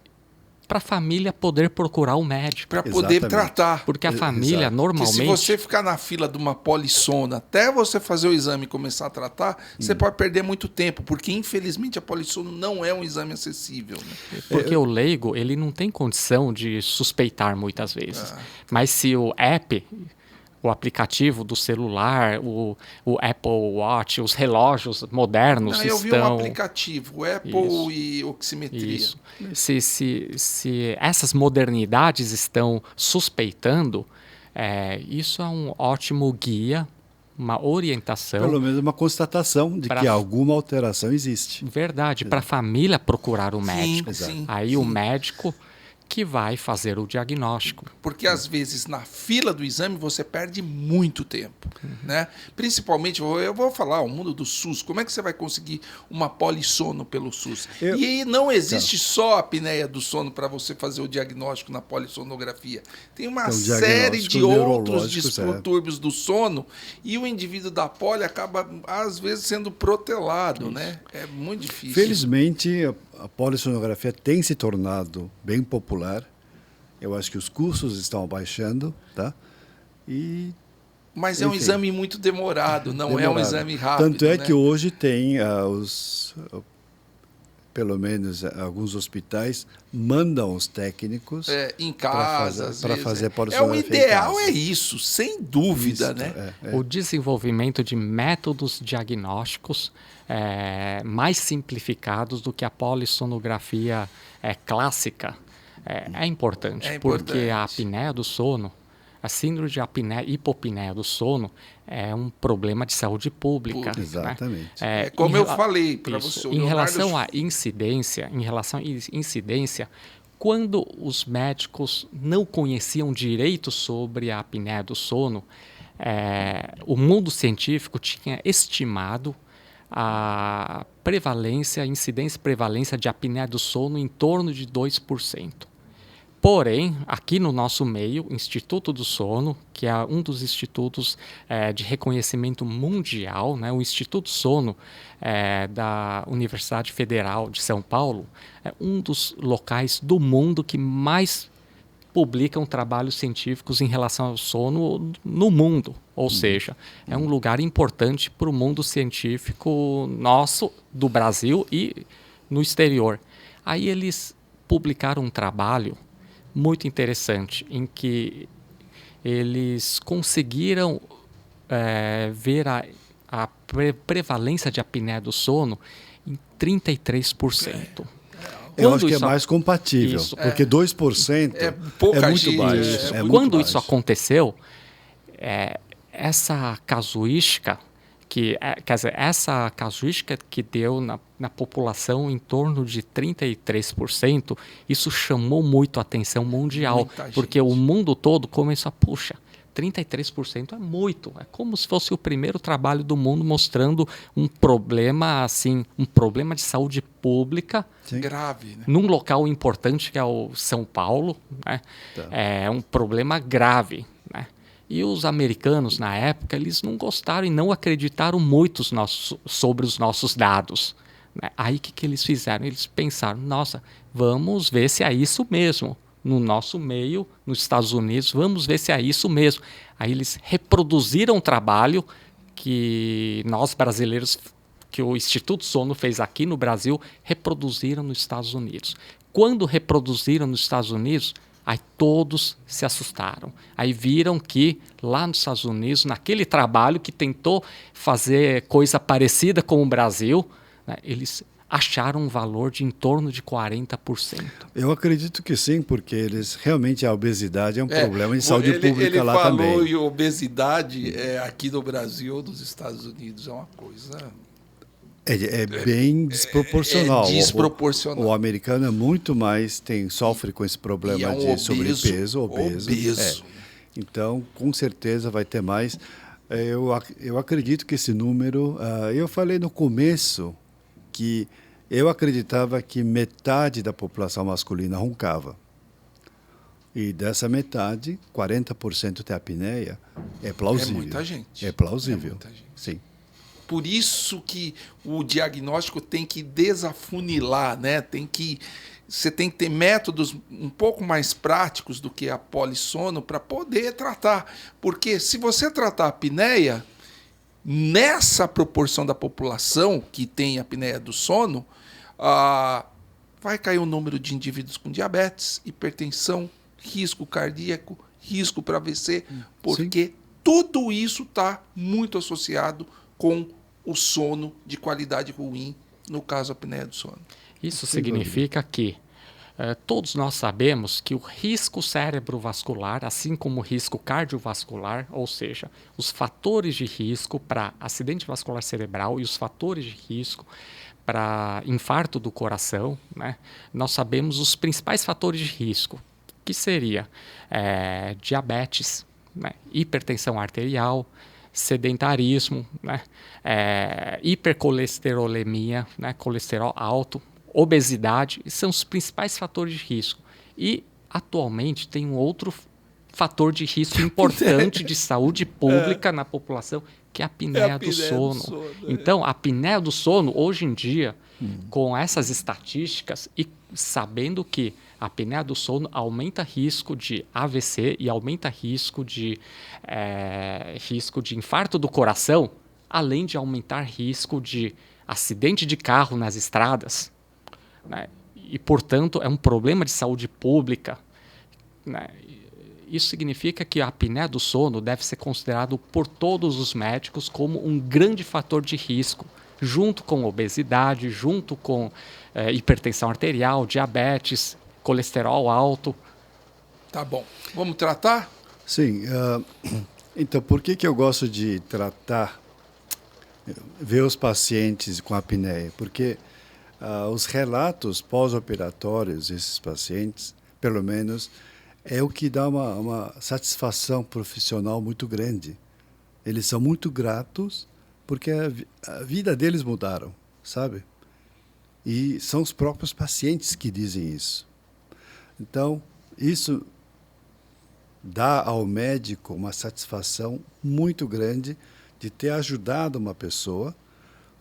para a família poder procurar o médico. Para poder Exatamente. tratar. Porque a família, Exato. Porque se normalmente... você ficar na fila de uma polissono até você fazer o exame e começar a tratar, você pode perder muito tempo, porque infelizmente a polissono não é um exame acessível. Né? Porque o leigo, ele não tem condição de suspeitar muitas vezes. Mas se o app, o aplicativo do celular, o Apple Watch, os relógios modernos Não, eu vi um estão... aplicativo, o Apple Isso. e oximetria. Isso. Se essas modernidades estão suspeitando, isso é um ótimo guia, uma orientação. Pelo menos uma constatação de que alguma alteração existe. Verdade, para a família procurar o médico. Sim, Aí o médico que vai fazer o diagnóstico. Porque às vezes na fila do exame você perde muito tempo, né? Principalmente, eu vou falar, o mundo do SUS, como é que você vai conseguir uma polissono pelo SUS? E aí não existe só a apneia do sono para você fazer o diagnóstico na polissonografia. Tem uma série de outros distúrbios do sono e o indivíduo da poli acaba, às vezes, sendo protelado, né? É muito difícil. Felizmente, a polissonografia tem se tornado bem popular. Eu acho que os custos estão abaixando, tá? Mas é um exame muito demorado, não é um exame rápido. Tanto é né? que hoje tem pelo menos alguns hospitais mandam os técnicos em casa para fazer a o polissonografia. ideal é isso, sem dúvida, né? O desenvolvimento de métodos diagnósticos mais simplificados do que a polissonografia clássica é importante, porque a apneia do sono, a síndrome de hipopneia do sono é um problema de saúde pública. Exatamente. Né? Como eu falei para você. Em relação à incidência, quando os médicos não conheciam direito sobre a apneia do sono, o mundo científico tinha estimado a incidência e prevalência de apneia do sono em torno de 2%. Porém, aqui no nosso meio, o Instituto do Sono, que é um dos institutos de reconhecimento mundial, né, o Instituto Sono da Universidade Federal de São Paulo, é um dos locais do mundo que mais publicam trabalhos científicos em relação ao sono no mundo. Ou seja, é um lugar importante para o mundo científico nosso, do Brasil e no exterior. Aí eles publicaram um trabalho muito interessante, em que eles conseguiram ver a prevalência de apneia do sono em 33%. Eu acho que é mais compatível, porque 2% é muito baixo. Quando isso aconteceu, essa casuística essa casuística que deu na população em torno de 33%, isso chamou muito a atenção mundial, porque o mundo todo começou a, 33% é muito, é como se fosse o primeiro trabalho do mundo mostrando um problema de saúde pública grave, né? Num local importante que é o São Paulo, né? É um problema grave, né? E os americanos, na época, eles não gostaram e não acreditaram muito sobre os nossos dados. Né? Aí o que eles fizeram? Eles pensaram, nossa, vamos ver se é isso mesmo. No nosso meio, nos Estados Unidos, vamos ver se é isso mesmo. Aí eles reproduziram o trabalho que nós brasileiros, que o Instituto Sono fez aqui no Brasil, reproduziram nos Estados Unidos. Quando reproduziram nos Estados Unidos, aí todos se assustaram. Aí viram que lá nos Estados Unidos, naquele trabalho que tentou fazer coisa parecida com o Brasil, né, eles acharam um valor de em torno de 40%. Eu acredito que sim, porque realmente a obesidade é um problema de saúde pública lá também. Ele falou em obesidade aqui no Brasil, nos Estados Unidos, é uma coisa... É bem desproporcional. É desproporcional. O americano é muito mais, sofre com esse problema de sobrepeso, obeso. Então, com certeza vai ter mais. Eu acredito que esse número... eu falei no começo que eu acreditava que metade da população masculina roncava. E dessa metade, 40% tem apneia. É plausível. É muita gente. É plausível. É muita gente. Sim. Por isso que o diagnóstico tem que desafunilar, né? Você tem que ter métodos um pouco mais práticos do que a polissono para poder tratar. Porque se você tratar a apneia, nessa proporção da população que tem apneia do sono, vai cair o número de indivíduos com diabetes, hipertensão, risco cardíaco, risco para AVC, porque Sim. tudo isso está muito associado com o sono de qualidade ruim, no caso a apneia do sono. Isso significa que todos nós sabemos que o risco cerebrovascular, assim como o risco cardiovascular, ou seja, os fatores de risco para acidente vascular cerebral e os fatores de risco para infarto do coração, né? Nós sabemos os principais fatores de risco, que seria diabetes, né? Hipertensão arterial, sedentarismo, né? Hipercolesterolemia, né? Colesterol alto, obesidade, são os principais fatores de risco. E, atualmente, tem um outro fator de risco importante de saúde pública na população, que é a apneia do sono. Então, a apneia do sono, hoje em dia, com essas estatísticas e sabendo que a apneia do sono aumenta risco de AVC e aumenta risco de infarto do coração, além de aumentar risco de acidente de carro nas estradas, né? E, portanto, é um problema de saúde pública, né? Isso significa que a apneia do sono deve ser considerado por todos os médicos como um grande fator de risco, junto com obesidade, junto com hipertensão arterial, diabetes, colesterol alto. Tá bom. Vamos tratar? Sim. Então, por que eu gosto de tratar, ver os pacientes com apneia? Porque os relatos pós-operatórios desses pacientes, pelo menos, é o que dá uma satisfação profissional muito grande. Eles são muito gratos porque a vida deles mudaram, sabe? E são os próprios pacientes que dizem isso. Então, isso dá ao médico uma satisfação muito grande de ter ajudado uma pessoa,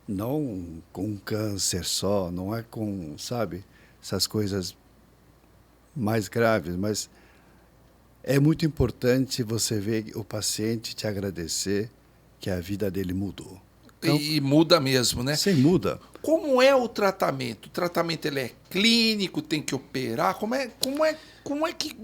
não com câncer só, não é com, sabe, essas coisas mais graves, mas é muito importante você ver o paciente te agradecer que a vida dele mudou. Então, e muda mesmo, né? Sim, muda. Como é o tratamento? O tratamento ele é clínico, tem que operar? Como é que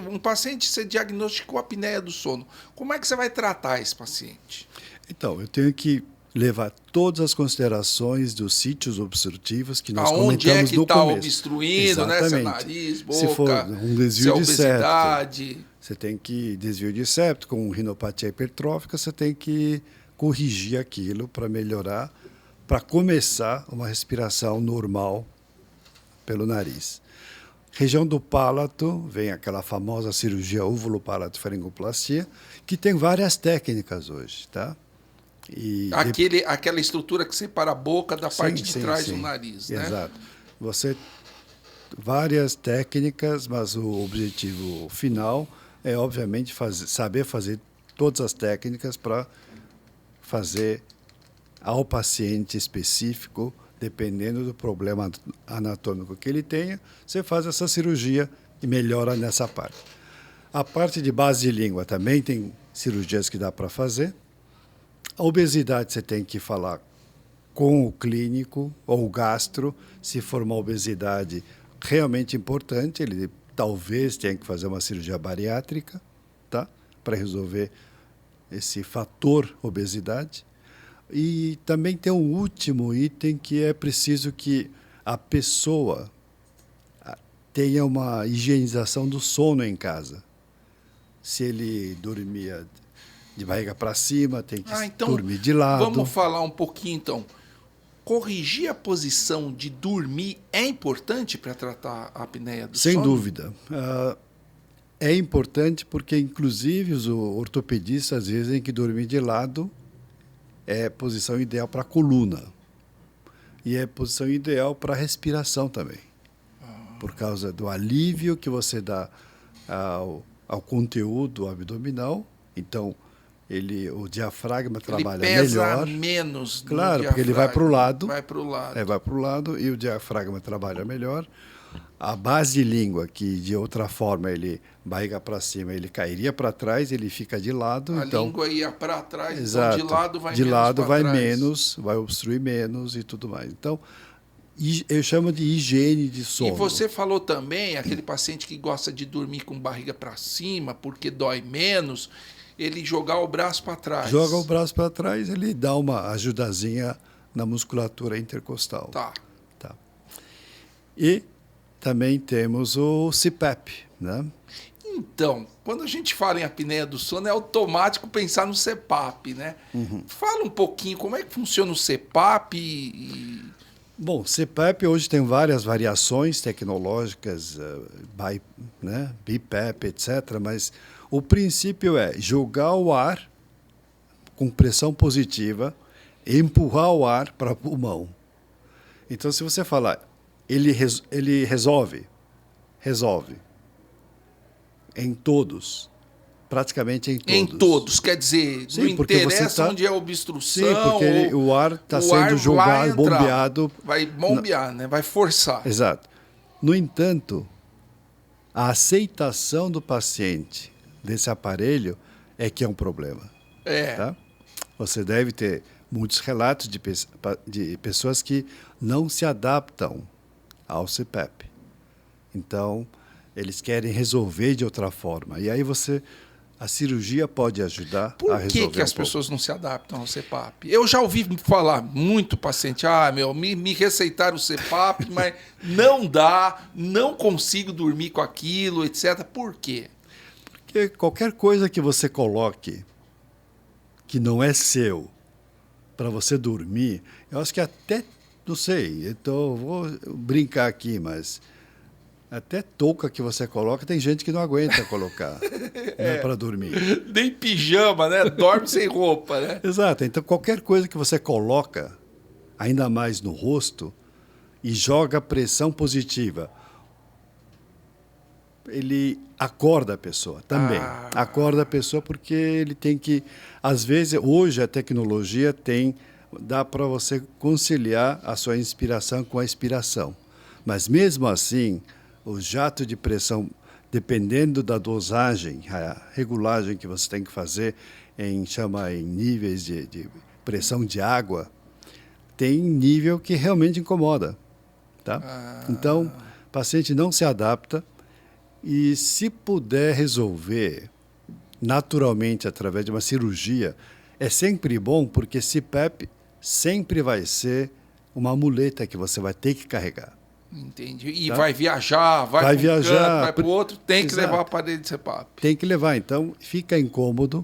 um paciente, você diagnosticou a apneia do sono, como é que você vai tratar esse paciente? Então, eu tenho que levar todas as considerações dos sítios obstrutivos que nós comentamos no começo. Onde é que está obstruindo, né? Se é nariz, boca, se for um desvio de obesidade. Septo, você tem que desvio de septo com rinopatia hipertrófica, você tem que corrigir aquilo para melhorar, para começar uma respiração normal pelo nariz. Região do palato, vem aquela famosa cirurgia uvulopalatofaringoplastia, que tem várias técnicas hoje, tá? E aquela estrutura que separa a boca da parte de trás do nariz, né? Exato. Várias técnicas, mas o objetivo final é, obviamente, saber fazer todas as técnicas para fazer ao paciente específico, dependendo do problema anatômico que ele tenha, você faz essa cirurgia e melhora nessa parte. A parte de base de língua também tem cirurgias que dá para fazer. A obesidade você tem que falar com o clínico ou o gastro, se for uma obesidade realmente importante, ele talvez tenha que fazer uma cirurgia bariátrica, tá? Para resolver esse fator obesidade. E também tem um último item que é preciso que a pessoa tenha uma higienização do sono em casa. Se ele dormia de barriga para cima, tem que então, dormir de lado. Vamos falar um pouquinho, então. Corrigir a posição de dormir é importante para tratar a apneia do sono? Sem dúvida. É importante porque, inclusive, os ortopedistas dizem que dormir de lado é a posição ideal para a coluna. E é a posição ideal para a respiração também. Por causa do alívio que você dá ao conteúdo abdominal. Então, o diafragma trabalha melhor. Ele pesa menos. Claro, porque ele vai para o lado. Vai para o lado. Vai para o lado e o diafragma trabalha melhor. A base de língua, que de outra forma ele barriga para cima, ele cairia para trás, ele fica de lado. A então, língua ia para trás, exato, então de lado vai de menos. Lado vai trás. menos, vai obstruir menos e tudo mais. Então, eu chamo de higiene de sono. E você falou também, aquele paciente que gosta de dormir com barriga para cima, porque dói menos, ele jogar o braço para trás. Joga o braço para trás, ele dá uma ajudazinha na musculatura intercostal. Tá. E também temos o CPAP, né? Então, quando a gente fala em apneia do sono, é automático pensar no CPAP, né? Uhum. Fala um pouquinho como é que funciona o CPAP Bom, CPAP hoje tem várias variações tecnológicas, BiPAP, etc., mas o princípio é jogar o ar com pressão positiva e empurrar o ar para o pulmão. Então, se você falar, ele resolve em todos, praticamente em todos. Em todos, quer dizer, Sim, não interessa onde é a obstrução. Sim, porque o ar está sendo jogado, bombeado. Vai bombear, né? Vai forçar. Exato. No entanto, a aceitação do paciente desse aparelho é que é um problema. Tá? Você deve ter muitos relatos de pessoas que não se adaptam ao CPAP. Então, eles querem resolver de outra forma. E aí a cirurgia pode ajudar a resolver. Por que as pessoas não se adaptam ao CPAP? Eu já ouvi falar muito paciente, me receitaram o CPAP, mas não dá, não consigo dormir com aquilo, etc. Por quê? Porque qualquer coisa que você coloque que não é seu para você dormir, eu acho que até, não sei, vou brincar aqui, mas até touca que você coloca, tem gente que não aguenta colocar para dormir. Nem pijama, né? Dorme sem roupa, né? Exato. Então, qualquer coisa que você coloca, ainda mais no rosto, e joga pressão positiva, ele acorda a pessoa também. Acorda a pessoa porque ele tem que... Às vezes, hoje, a tecnologia dá para você conciliar a sua inspiração com a expiração. Mas, mesmo assim, o jato de pressão, dependendo da dosagem, a regulagem que você tem que fazer em níveis de pressão de água, tem nível que realmente incomoda. Tá? Então, o paciente não se adapta e, se puder resolver naturalmente através de uma cirurgia, é sempre bom, porque CPAP sempre vai ser uma muleta que você vai ter que carregar. Entendi. E vai viajar, vai para o outro, tem que levar o aparelho de CPAP. Tem que levar. Então, fica incômodo,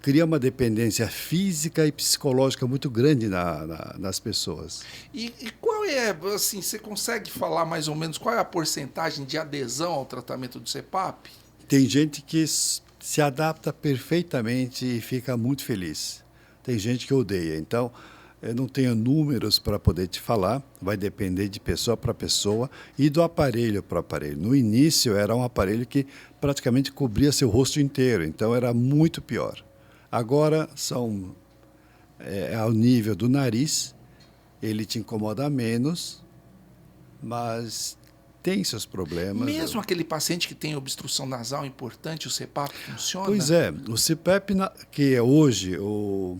cria uma dependência física e psicológica muito grande nas pessoas. E qual é, assim, você consegue falar mais ou menos qual é a porcentagem de adesão ao tratamento do CPAP? Tem gente que se adapta perfeitamente e fica muito feliz. Tem gente que odeia. Então, Eu não tenho números para poder te falar, vai depender de pessoa para pessoa e do aparelho para aparelho. No início era um aparelho que praticamente cobria seu rosto inteiro, então era muito pior. Agora ao nível do nariz, ele te incomoda menos, mas tem seus problemas. Mesmo aquele paciente que tem obstrução nasal importante, o CPAP funciona? Pois é, o CPAP, que é hoje o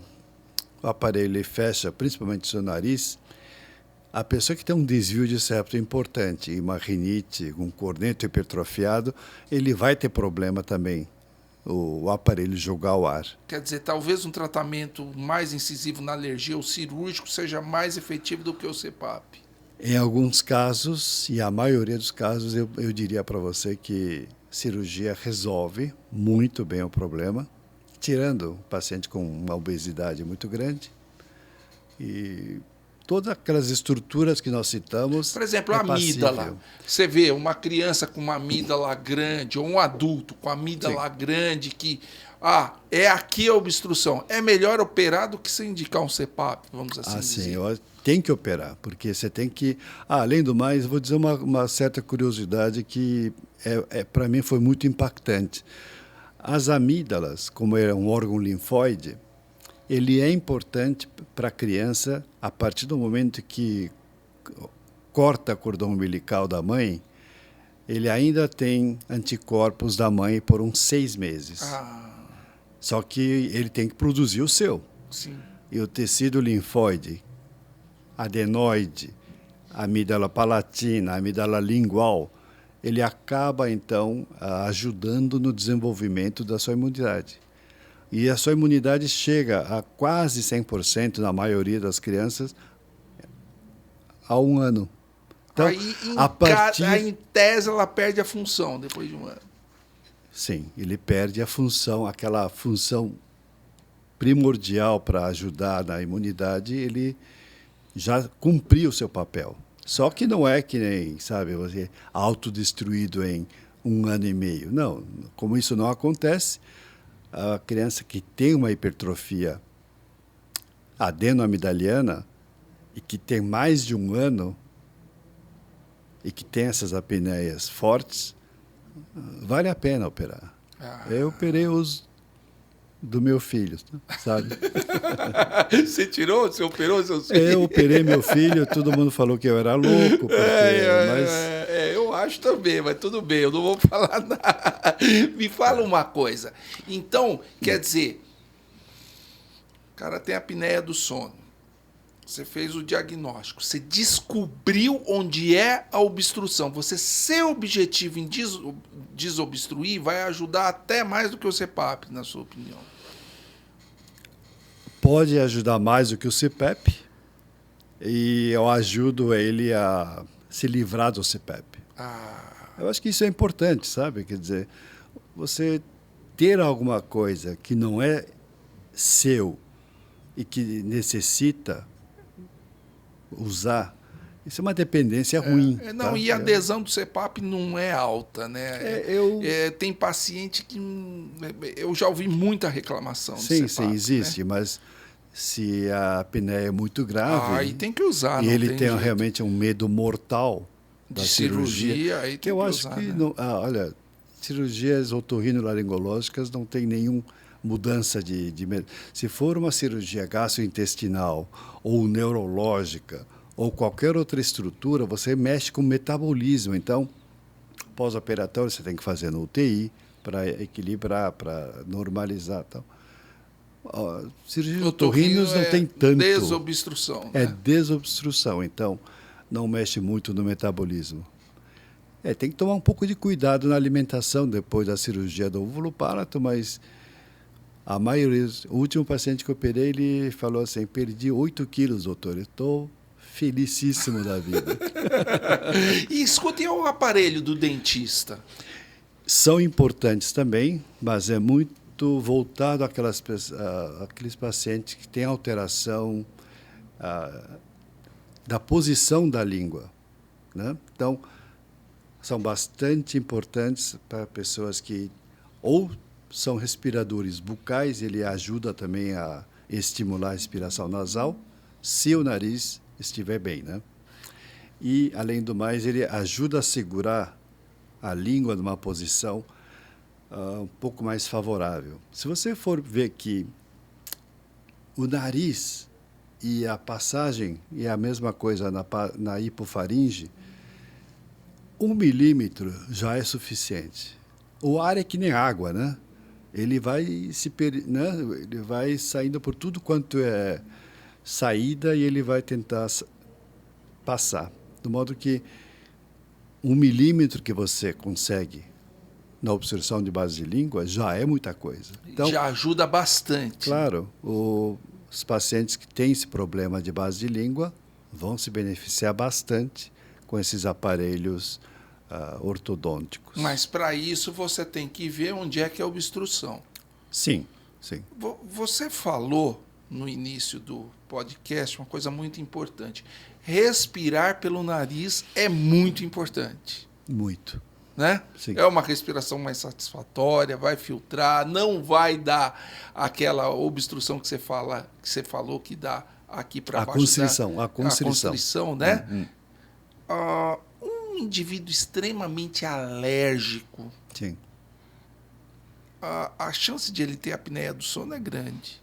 aparelho ele fecha principalmente o seu nariz, a pessoa que tem um desvio de septo importante, uma rinite, um corneto hipertrofiado, ele vai ter problema também, o aparelho jogar o ar. Quer dizer, talvez um tratamento mais incisivo na alergia ou cirúrgico seja mais efetivo do que o CPAP. Em alguns casos, e a maioria dos casos, eu diria para você que cirurgia resolve muito bem o problema, tirando o paciente com uma obesidade muito grande e todas aquelas estruturas que nós citamos. Por exemplo, a amígdala. Você vê uma criança com uma amígdala grande ou um adulto com a amígdala grande que é aqui a obstrução. É melhor operar do que se indicar um CPAP, vamos assim dizer. Sim, tem que operar, porque você tem que... além do mais, vou dizer uma certa curiosidade que para mim foi muito impactante. As amígdalas, como é um órgão linfóide, ele é importante para a criança a partir do momento que corta o cordão umbilical da mãe, ele ainda tem anticorpos da mãe por uns 6 meses. Só que ele tem que produzir o seu. Sim. E o tecido linfóide, adenoide, amígdala palatina, amígdala lingual, ele acaba, então, ajudando no desenvolvimento da sua imunidade. E a sua imunidade chega a quase 100% na maioria das crianças a 1 ano. Então, aí, em tese, ela perde a função depois de 1 ano. Sim, ele perde a função, aquela função primordial para ajudar na imunidade, ele já cumpriu o seu papel. Só que não é que nem, sabe, você autodestruído em 1 ano e meio. Não, como isso não acontece, a criança que tem uma hipertrofia adenoamidaliana e que tem mais de 1 ano e que tem essas apneias fortes, vale a pena operar. Eu operei os do meu filho, sabe? Você tirou? Você operou seus filhos? Eu operei meu filho, todo mundo falou que eu era louco. Eu acho também, mas tudo bem, eu não vou falar nada. Me fala uma coisa. Então, quer dizer, o cara tem a apneia do sono. Você fez o diagnóstico, você descobriu onde é a obstrução. Você ser objetivo em desobstruir vai ajudar até mais do que o CPAP, na sua opinião. Pode ajudar mais do que o CPAP e eu ajudo ele a se livrar do CPAP. Eu acho que isso é importante, sabe? Quer dizer, você ter alguma coisa que não é seu e que necessita usar, isso é uma dependência ruim. Não, tá? E a adesão do CPAP não é alta, né? Tem paciente que... Eu já ouvi muita reclamação do CPAP. Sim, existe, né? Mas se a apneia é muito grave... aí tem que usar, e não ele tem tem jeito. realmente um medo mortal da cirurgia, aí tem eu que acho usar, que... né? Não, olha, cirurgias otorrinolaringológicas não tem nenhum mudança de... Se for uma cirurgia gastrointestinal ou neurológica ou qualquer outra estrutura, você mexe com o metabolismo. Então, pós-operatório, você tem que fazer no UTI para equilibrar, para normalizar. Então, cirurgia de otorrinos não tem tanto. Desobstrução. É né? desobstrução, então não mexe muito no metabolismo. Tem que tomar um pouco de cuidado na alimentação depois da cirurgia do óvulo-pálato, mas a maioria, o último paciente que eu operei, ele falou assim, perdi 8 quilos, doutor, eu estou felicíssimo da vida. E escutem o aparelho do dentista. São importantes também, mas é muito voltado àqueles pacientes que têm alteração da posição da língua, né? Então, são bastante importantes para pessoas que ou são respiradores bucais, ele ajuda também a estimular a respiração nasal, se o nariz estiver bem, né? E, além do mais, ele ajuda a segurar a língua numa posição um pouco mais favorável. Se você for ver que o nariz e a passagem é a mesma coisa na hipofaringe, 1 milímetro já é suficiente. O ar é que nem água, né? Ele vai né? Ele vai saindo por tudo quanto é saída e ele vai tentar passar. De modo que 1 milímetro que você consegue na obstrução de base de língua já é muita coisa. Então, já ajuda bastante. Claro, os pacientes que têm esse problema de base de língua vão se beneficiar bastante com esses aparelhos ortodônticos. Mas para isso você tem que ver onde é que é a obstrução. Sim, sim. Você falou no início do podcast uma coisa muito importante. Respirar pelo nariz é muito importante. Muito. Né? Sim. É uma respiração mais satisfatória, vai filtrar, não vai dar aquela obstrução que você falou que dá aqui para baixo. A constrição, né? Um indivíduo extremamente alérgico, sim. A chance de ele ter apneia do sono é grande.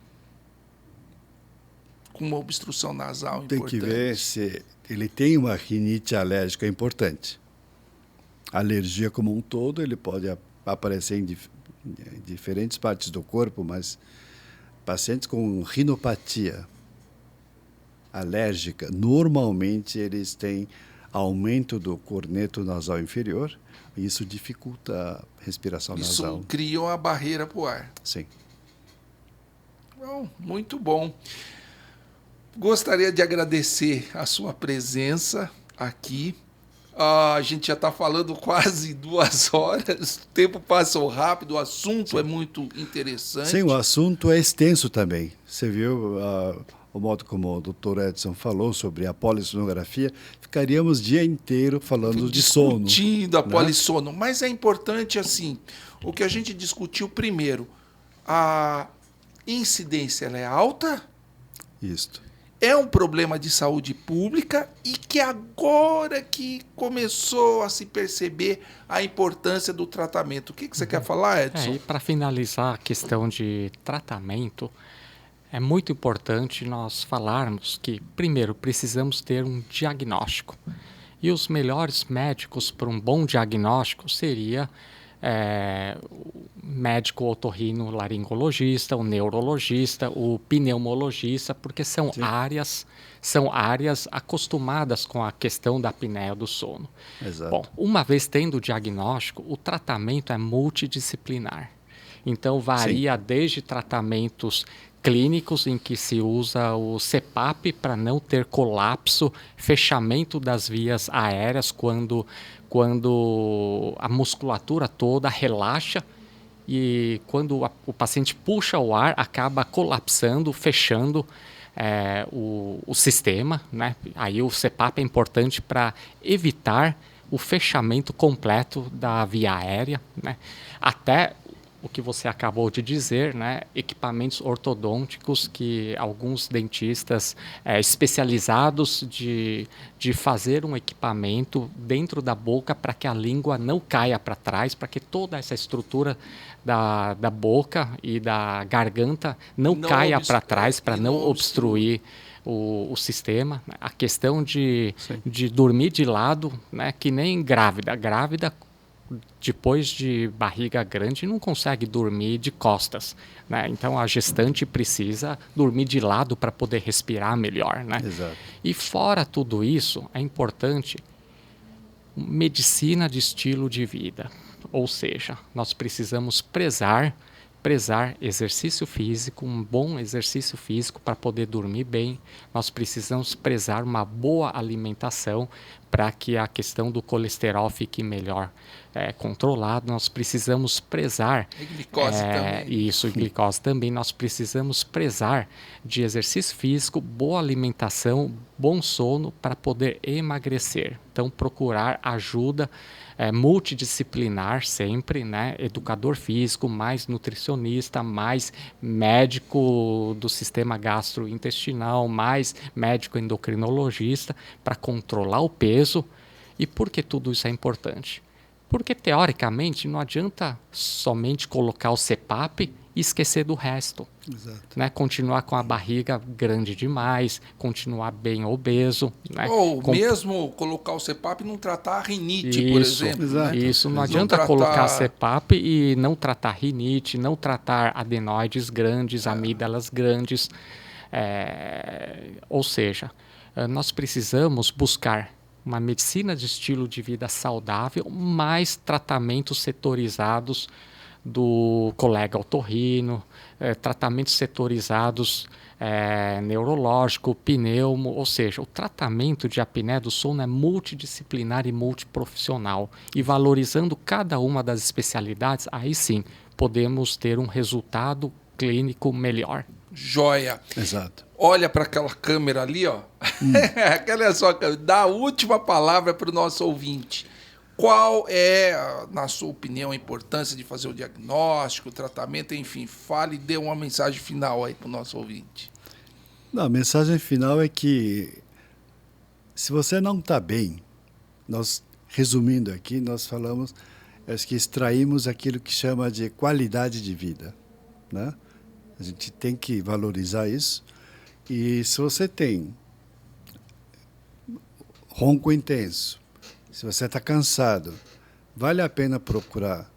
Com uma obstrução nasal tem importante. Tem que ver se ele tem uma rinite alérgica importante. A alergia como um todo, ele pode aparecer em diferentes partes do corpo, mas pacientes com rinopatia alérgica, normalmente eles têm aumento do corneto nasal inferior e isso dificulta a respiração nasal. Isso cria uma barreira para o ar. Sim. Bom, muito bom. Gostaria de agradecer a sua presença aqui. A gente já está falando quase 2 horas, o tempo passou rápido, o assunto é muito interessante. Sim, o assunto é extenso também. Você viu o modo como o Dr. Edson falou sobre a polissonografia, ficaríamos o dia inteiro falando de sono. Discutindo a polissono, mas é importante assim, o que a gente discutiu primeiro, a incidência ela é alta? Isso. É um problema de saúde pública e que agora que começou a se perceber a importância do tratamento. O que você quer falar, Edson? E para finalizar a questão de tratamento, é muito importante nós falarmos que, primeiro, precisamos ter um diagnóstico. E os melhores médicos para um bom diagnóstico seria o médico otorrinolaringologista, o neurologista, o pneumologista, porque são áreas acostumadas com a questão da apneia do sono. Exato. Bom, uma vez tendo o diagnóstico, o tratamento é multidisciplinar. Então varia desde tratamentos clínicos em que se usa o CPAP para não ter colapso, fechamento das vias aéreas quando a musculatura toda relaxa e quando o paciente puxa o ar, acaba colapsando, fechando o sistema, né? Aí o CPAP é importante para evitar o fechamento completo da via aérea, né? Até o que você acabou de dizer, né? Equipamentos ortodônticos que alguns dentistas especializados de fazer um equipamento dentro da boca para que a língua não caia para trás, para que toda essa estrutura da boca e da garganta não caia para trás, para não obstruir o sistema. A questão de dormir de lado, né? Que nem grávida. Grávida, depois de barriga grande, não consegue dormir de costas, né? Então a gestante precisa dormir de lado para poder respirar melhor, né? Exato. E fora tudo isso, é importante medicina de estilo de vida, ou seja, nós precisamos prezar exercício físico, um bom exercício físico para poder dormir bem. Nós precisamos prezar uma boa alimentação, para que a questão do colesterol fique melhor controlado, nós precisamos prezar... E glicose também. Isso, e glicose também. Nós precisamos prezar de exercício físico, boa alimentação, bom sono para poder emagrecer. Então, procurar ajuda multidisciplinar sempre, né? Educador físico, mais nutricionista, mais médico do sistema gastrointestinal, mais médico endocrinologista para controlar o peso. E por que tudo isso é importante? Porque, teoricamente, não adianta somente colocar o CPAP e esquecer do resto. Exato. Né? Continuar com a barriga grande demais, continuar bem obeso. Né? Ou mesmo colocar o CPAP e não tratar a rinite, por exemplo. Exato. Né? Isso, não Não adianta tratar... colocar CPAP e não tratar rinite, não tratar adenoides grandes, amígdalas grandes. Ou seja, nós precisamos buscar uma medicina de estilo de vida saudável, mais tratamentos setorizados do colega otorrino, tratamentos setorizados neurológico, pneumo, ou seja, o tratamento de apneia do sono é multidisciplinar e multiprofissional. E valorizando cada uma das especialidades, aí sim podemos ter um resultado clínico melhor. Joia. Exato. Olha para aquela câmera ali, ó. Aquela é a sua câmera. Dá a última palavra para o nosso ouvinte. Qual é, na sua opinião, a importância de fazer o diagnóstico, o tratamento, enfim, fale e dê uma mensagem final aí para o nosso ouvinte. Não, a mensagem final é que se você não está bem, nós, resumindo aqui, nós falamos, acho que extraímos aquilo que chama de qualidade de vida, né? A gente tem que valorizar isso. E se você tem ronco intenso, se você está cansado, vale a pena procurar.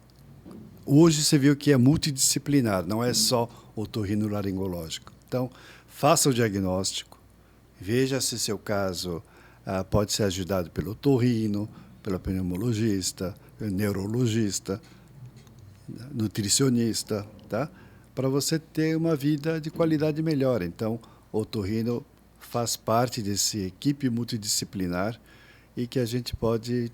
Hoje você viu que é multidisciplinar, não é só otorrinolaringológico. Então, faça o diagnóstico, veja se seu caso pode ser ajudado pelo otorrino, pelo pneumologista, pelo neurologista, nutricionista, tá? Para você ter uma vida de qualidade melhor. Então, o otorrino faz parte dessa equipe multidisciplinar e que a gente pode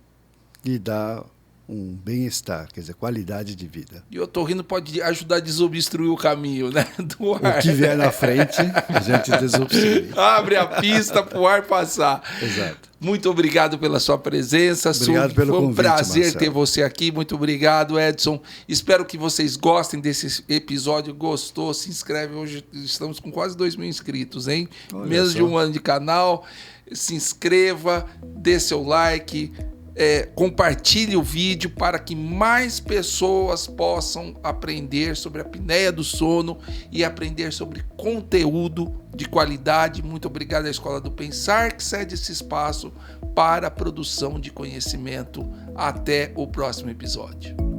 lhe dar um bem-estar, quer dizer, qualidade de vida. E o otorrino pode ajudar a desobstruir o caminho, né, do ar. O que vier na frente, a gente desobstrui. Abre a pista para o ar passar. Exato. Muito obrigado pela sua presença. Obrigado pelo convite. Foi um prazer Marcelo. ter você aqui. Muito obrigado, Edson. Espero que vocês gostem desse episódio. Gostou? Se inscreve. Hoje estamos com quase 2.000 inscritos, hein? Olha Menos só. de um ano de canal. Se inscreva, dê seu like. Compartilhe o vídeo para que mais pessoas possam aprender sobre a apneia do sono e aprender sobre conteúdo de qualidade. Muito obrigado à Escola do Pensar, que cede esse espaço para a produção de conhecimento. Até o próximo episódio.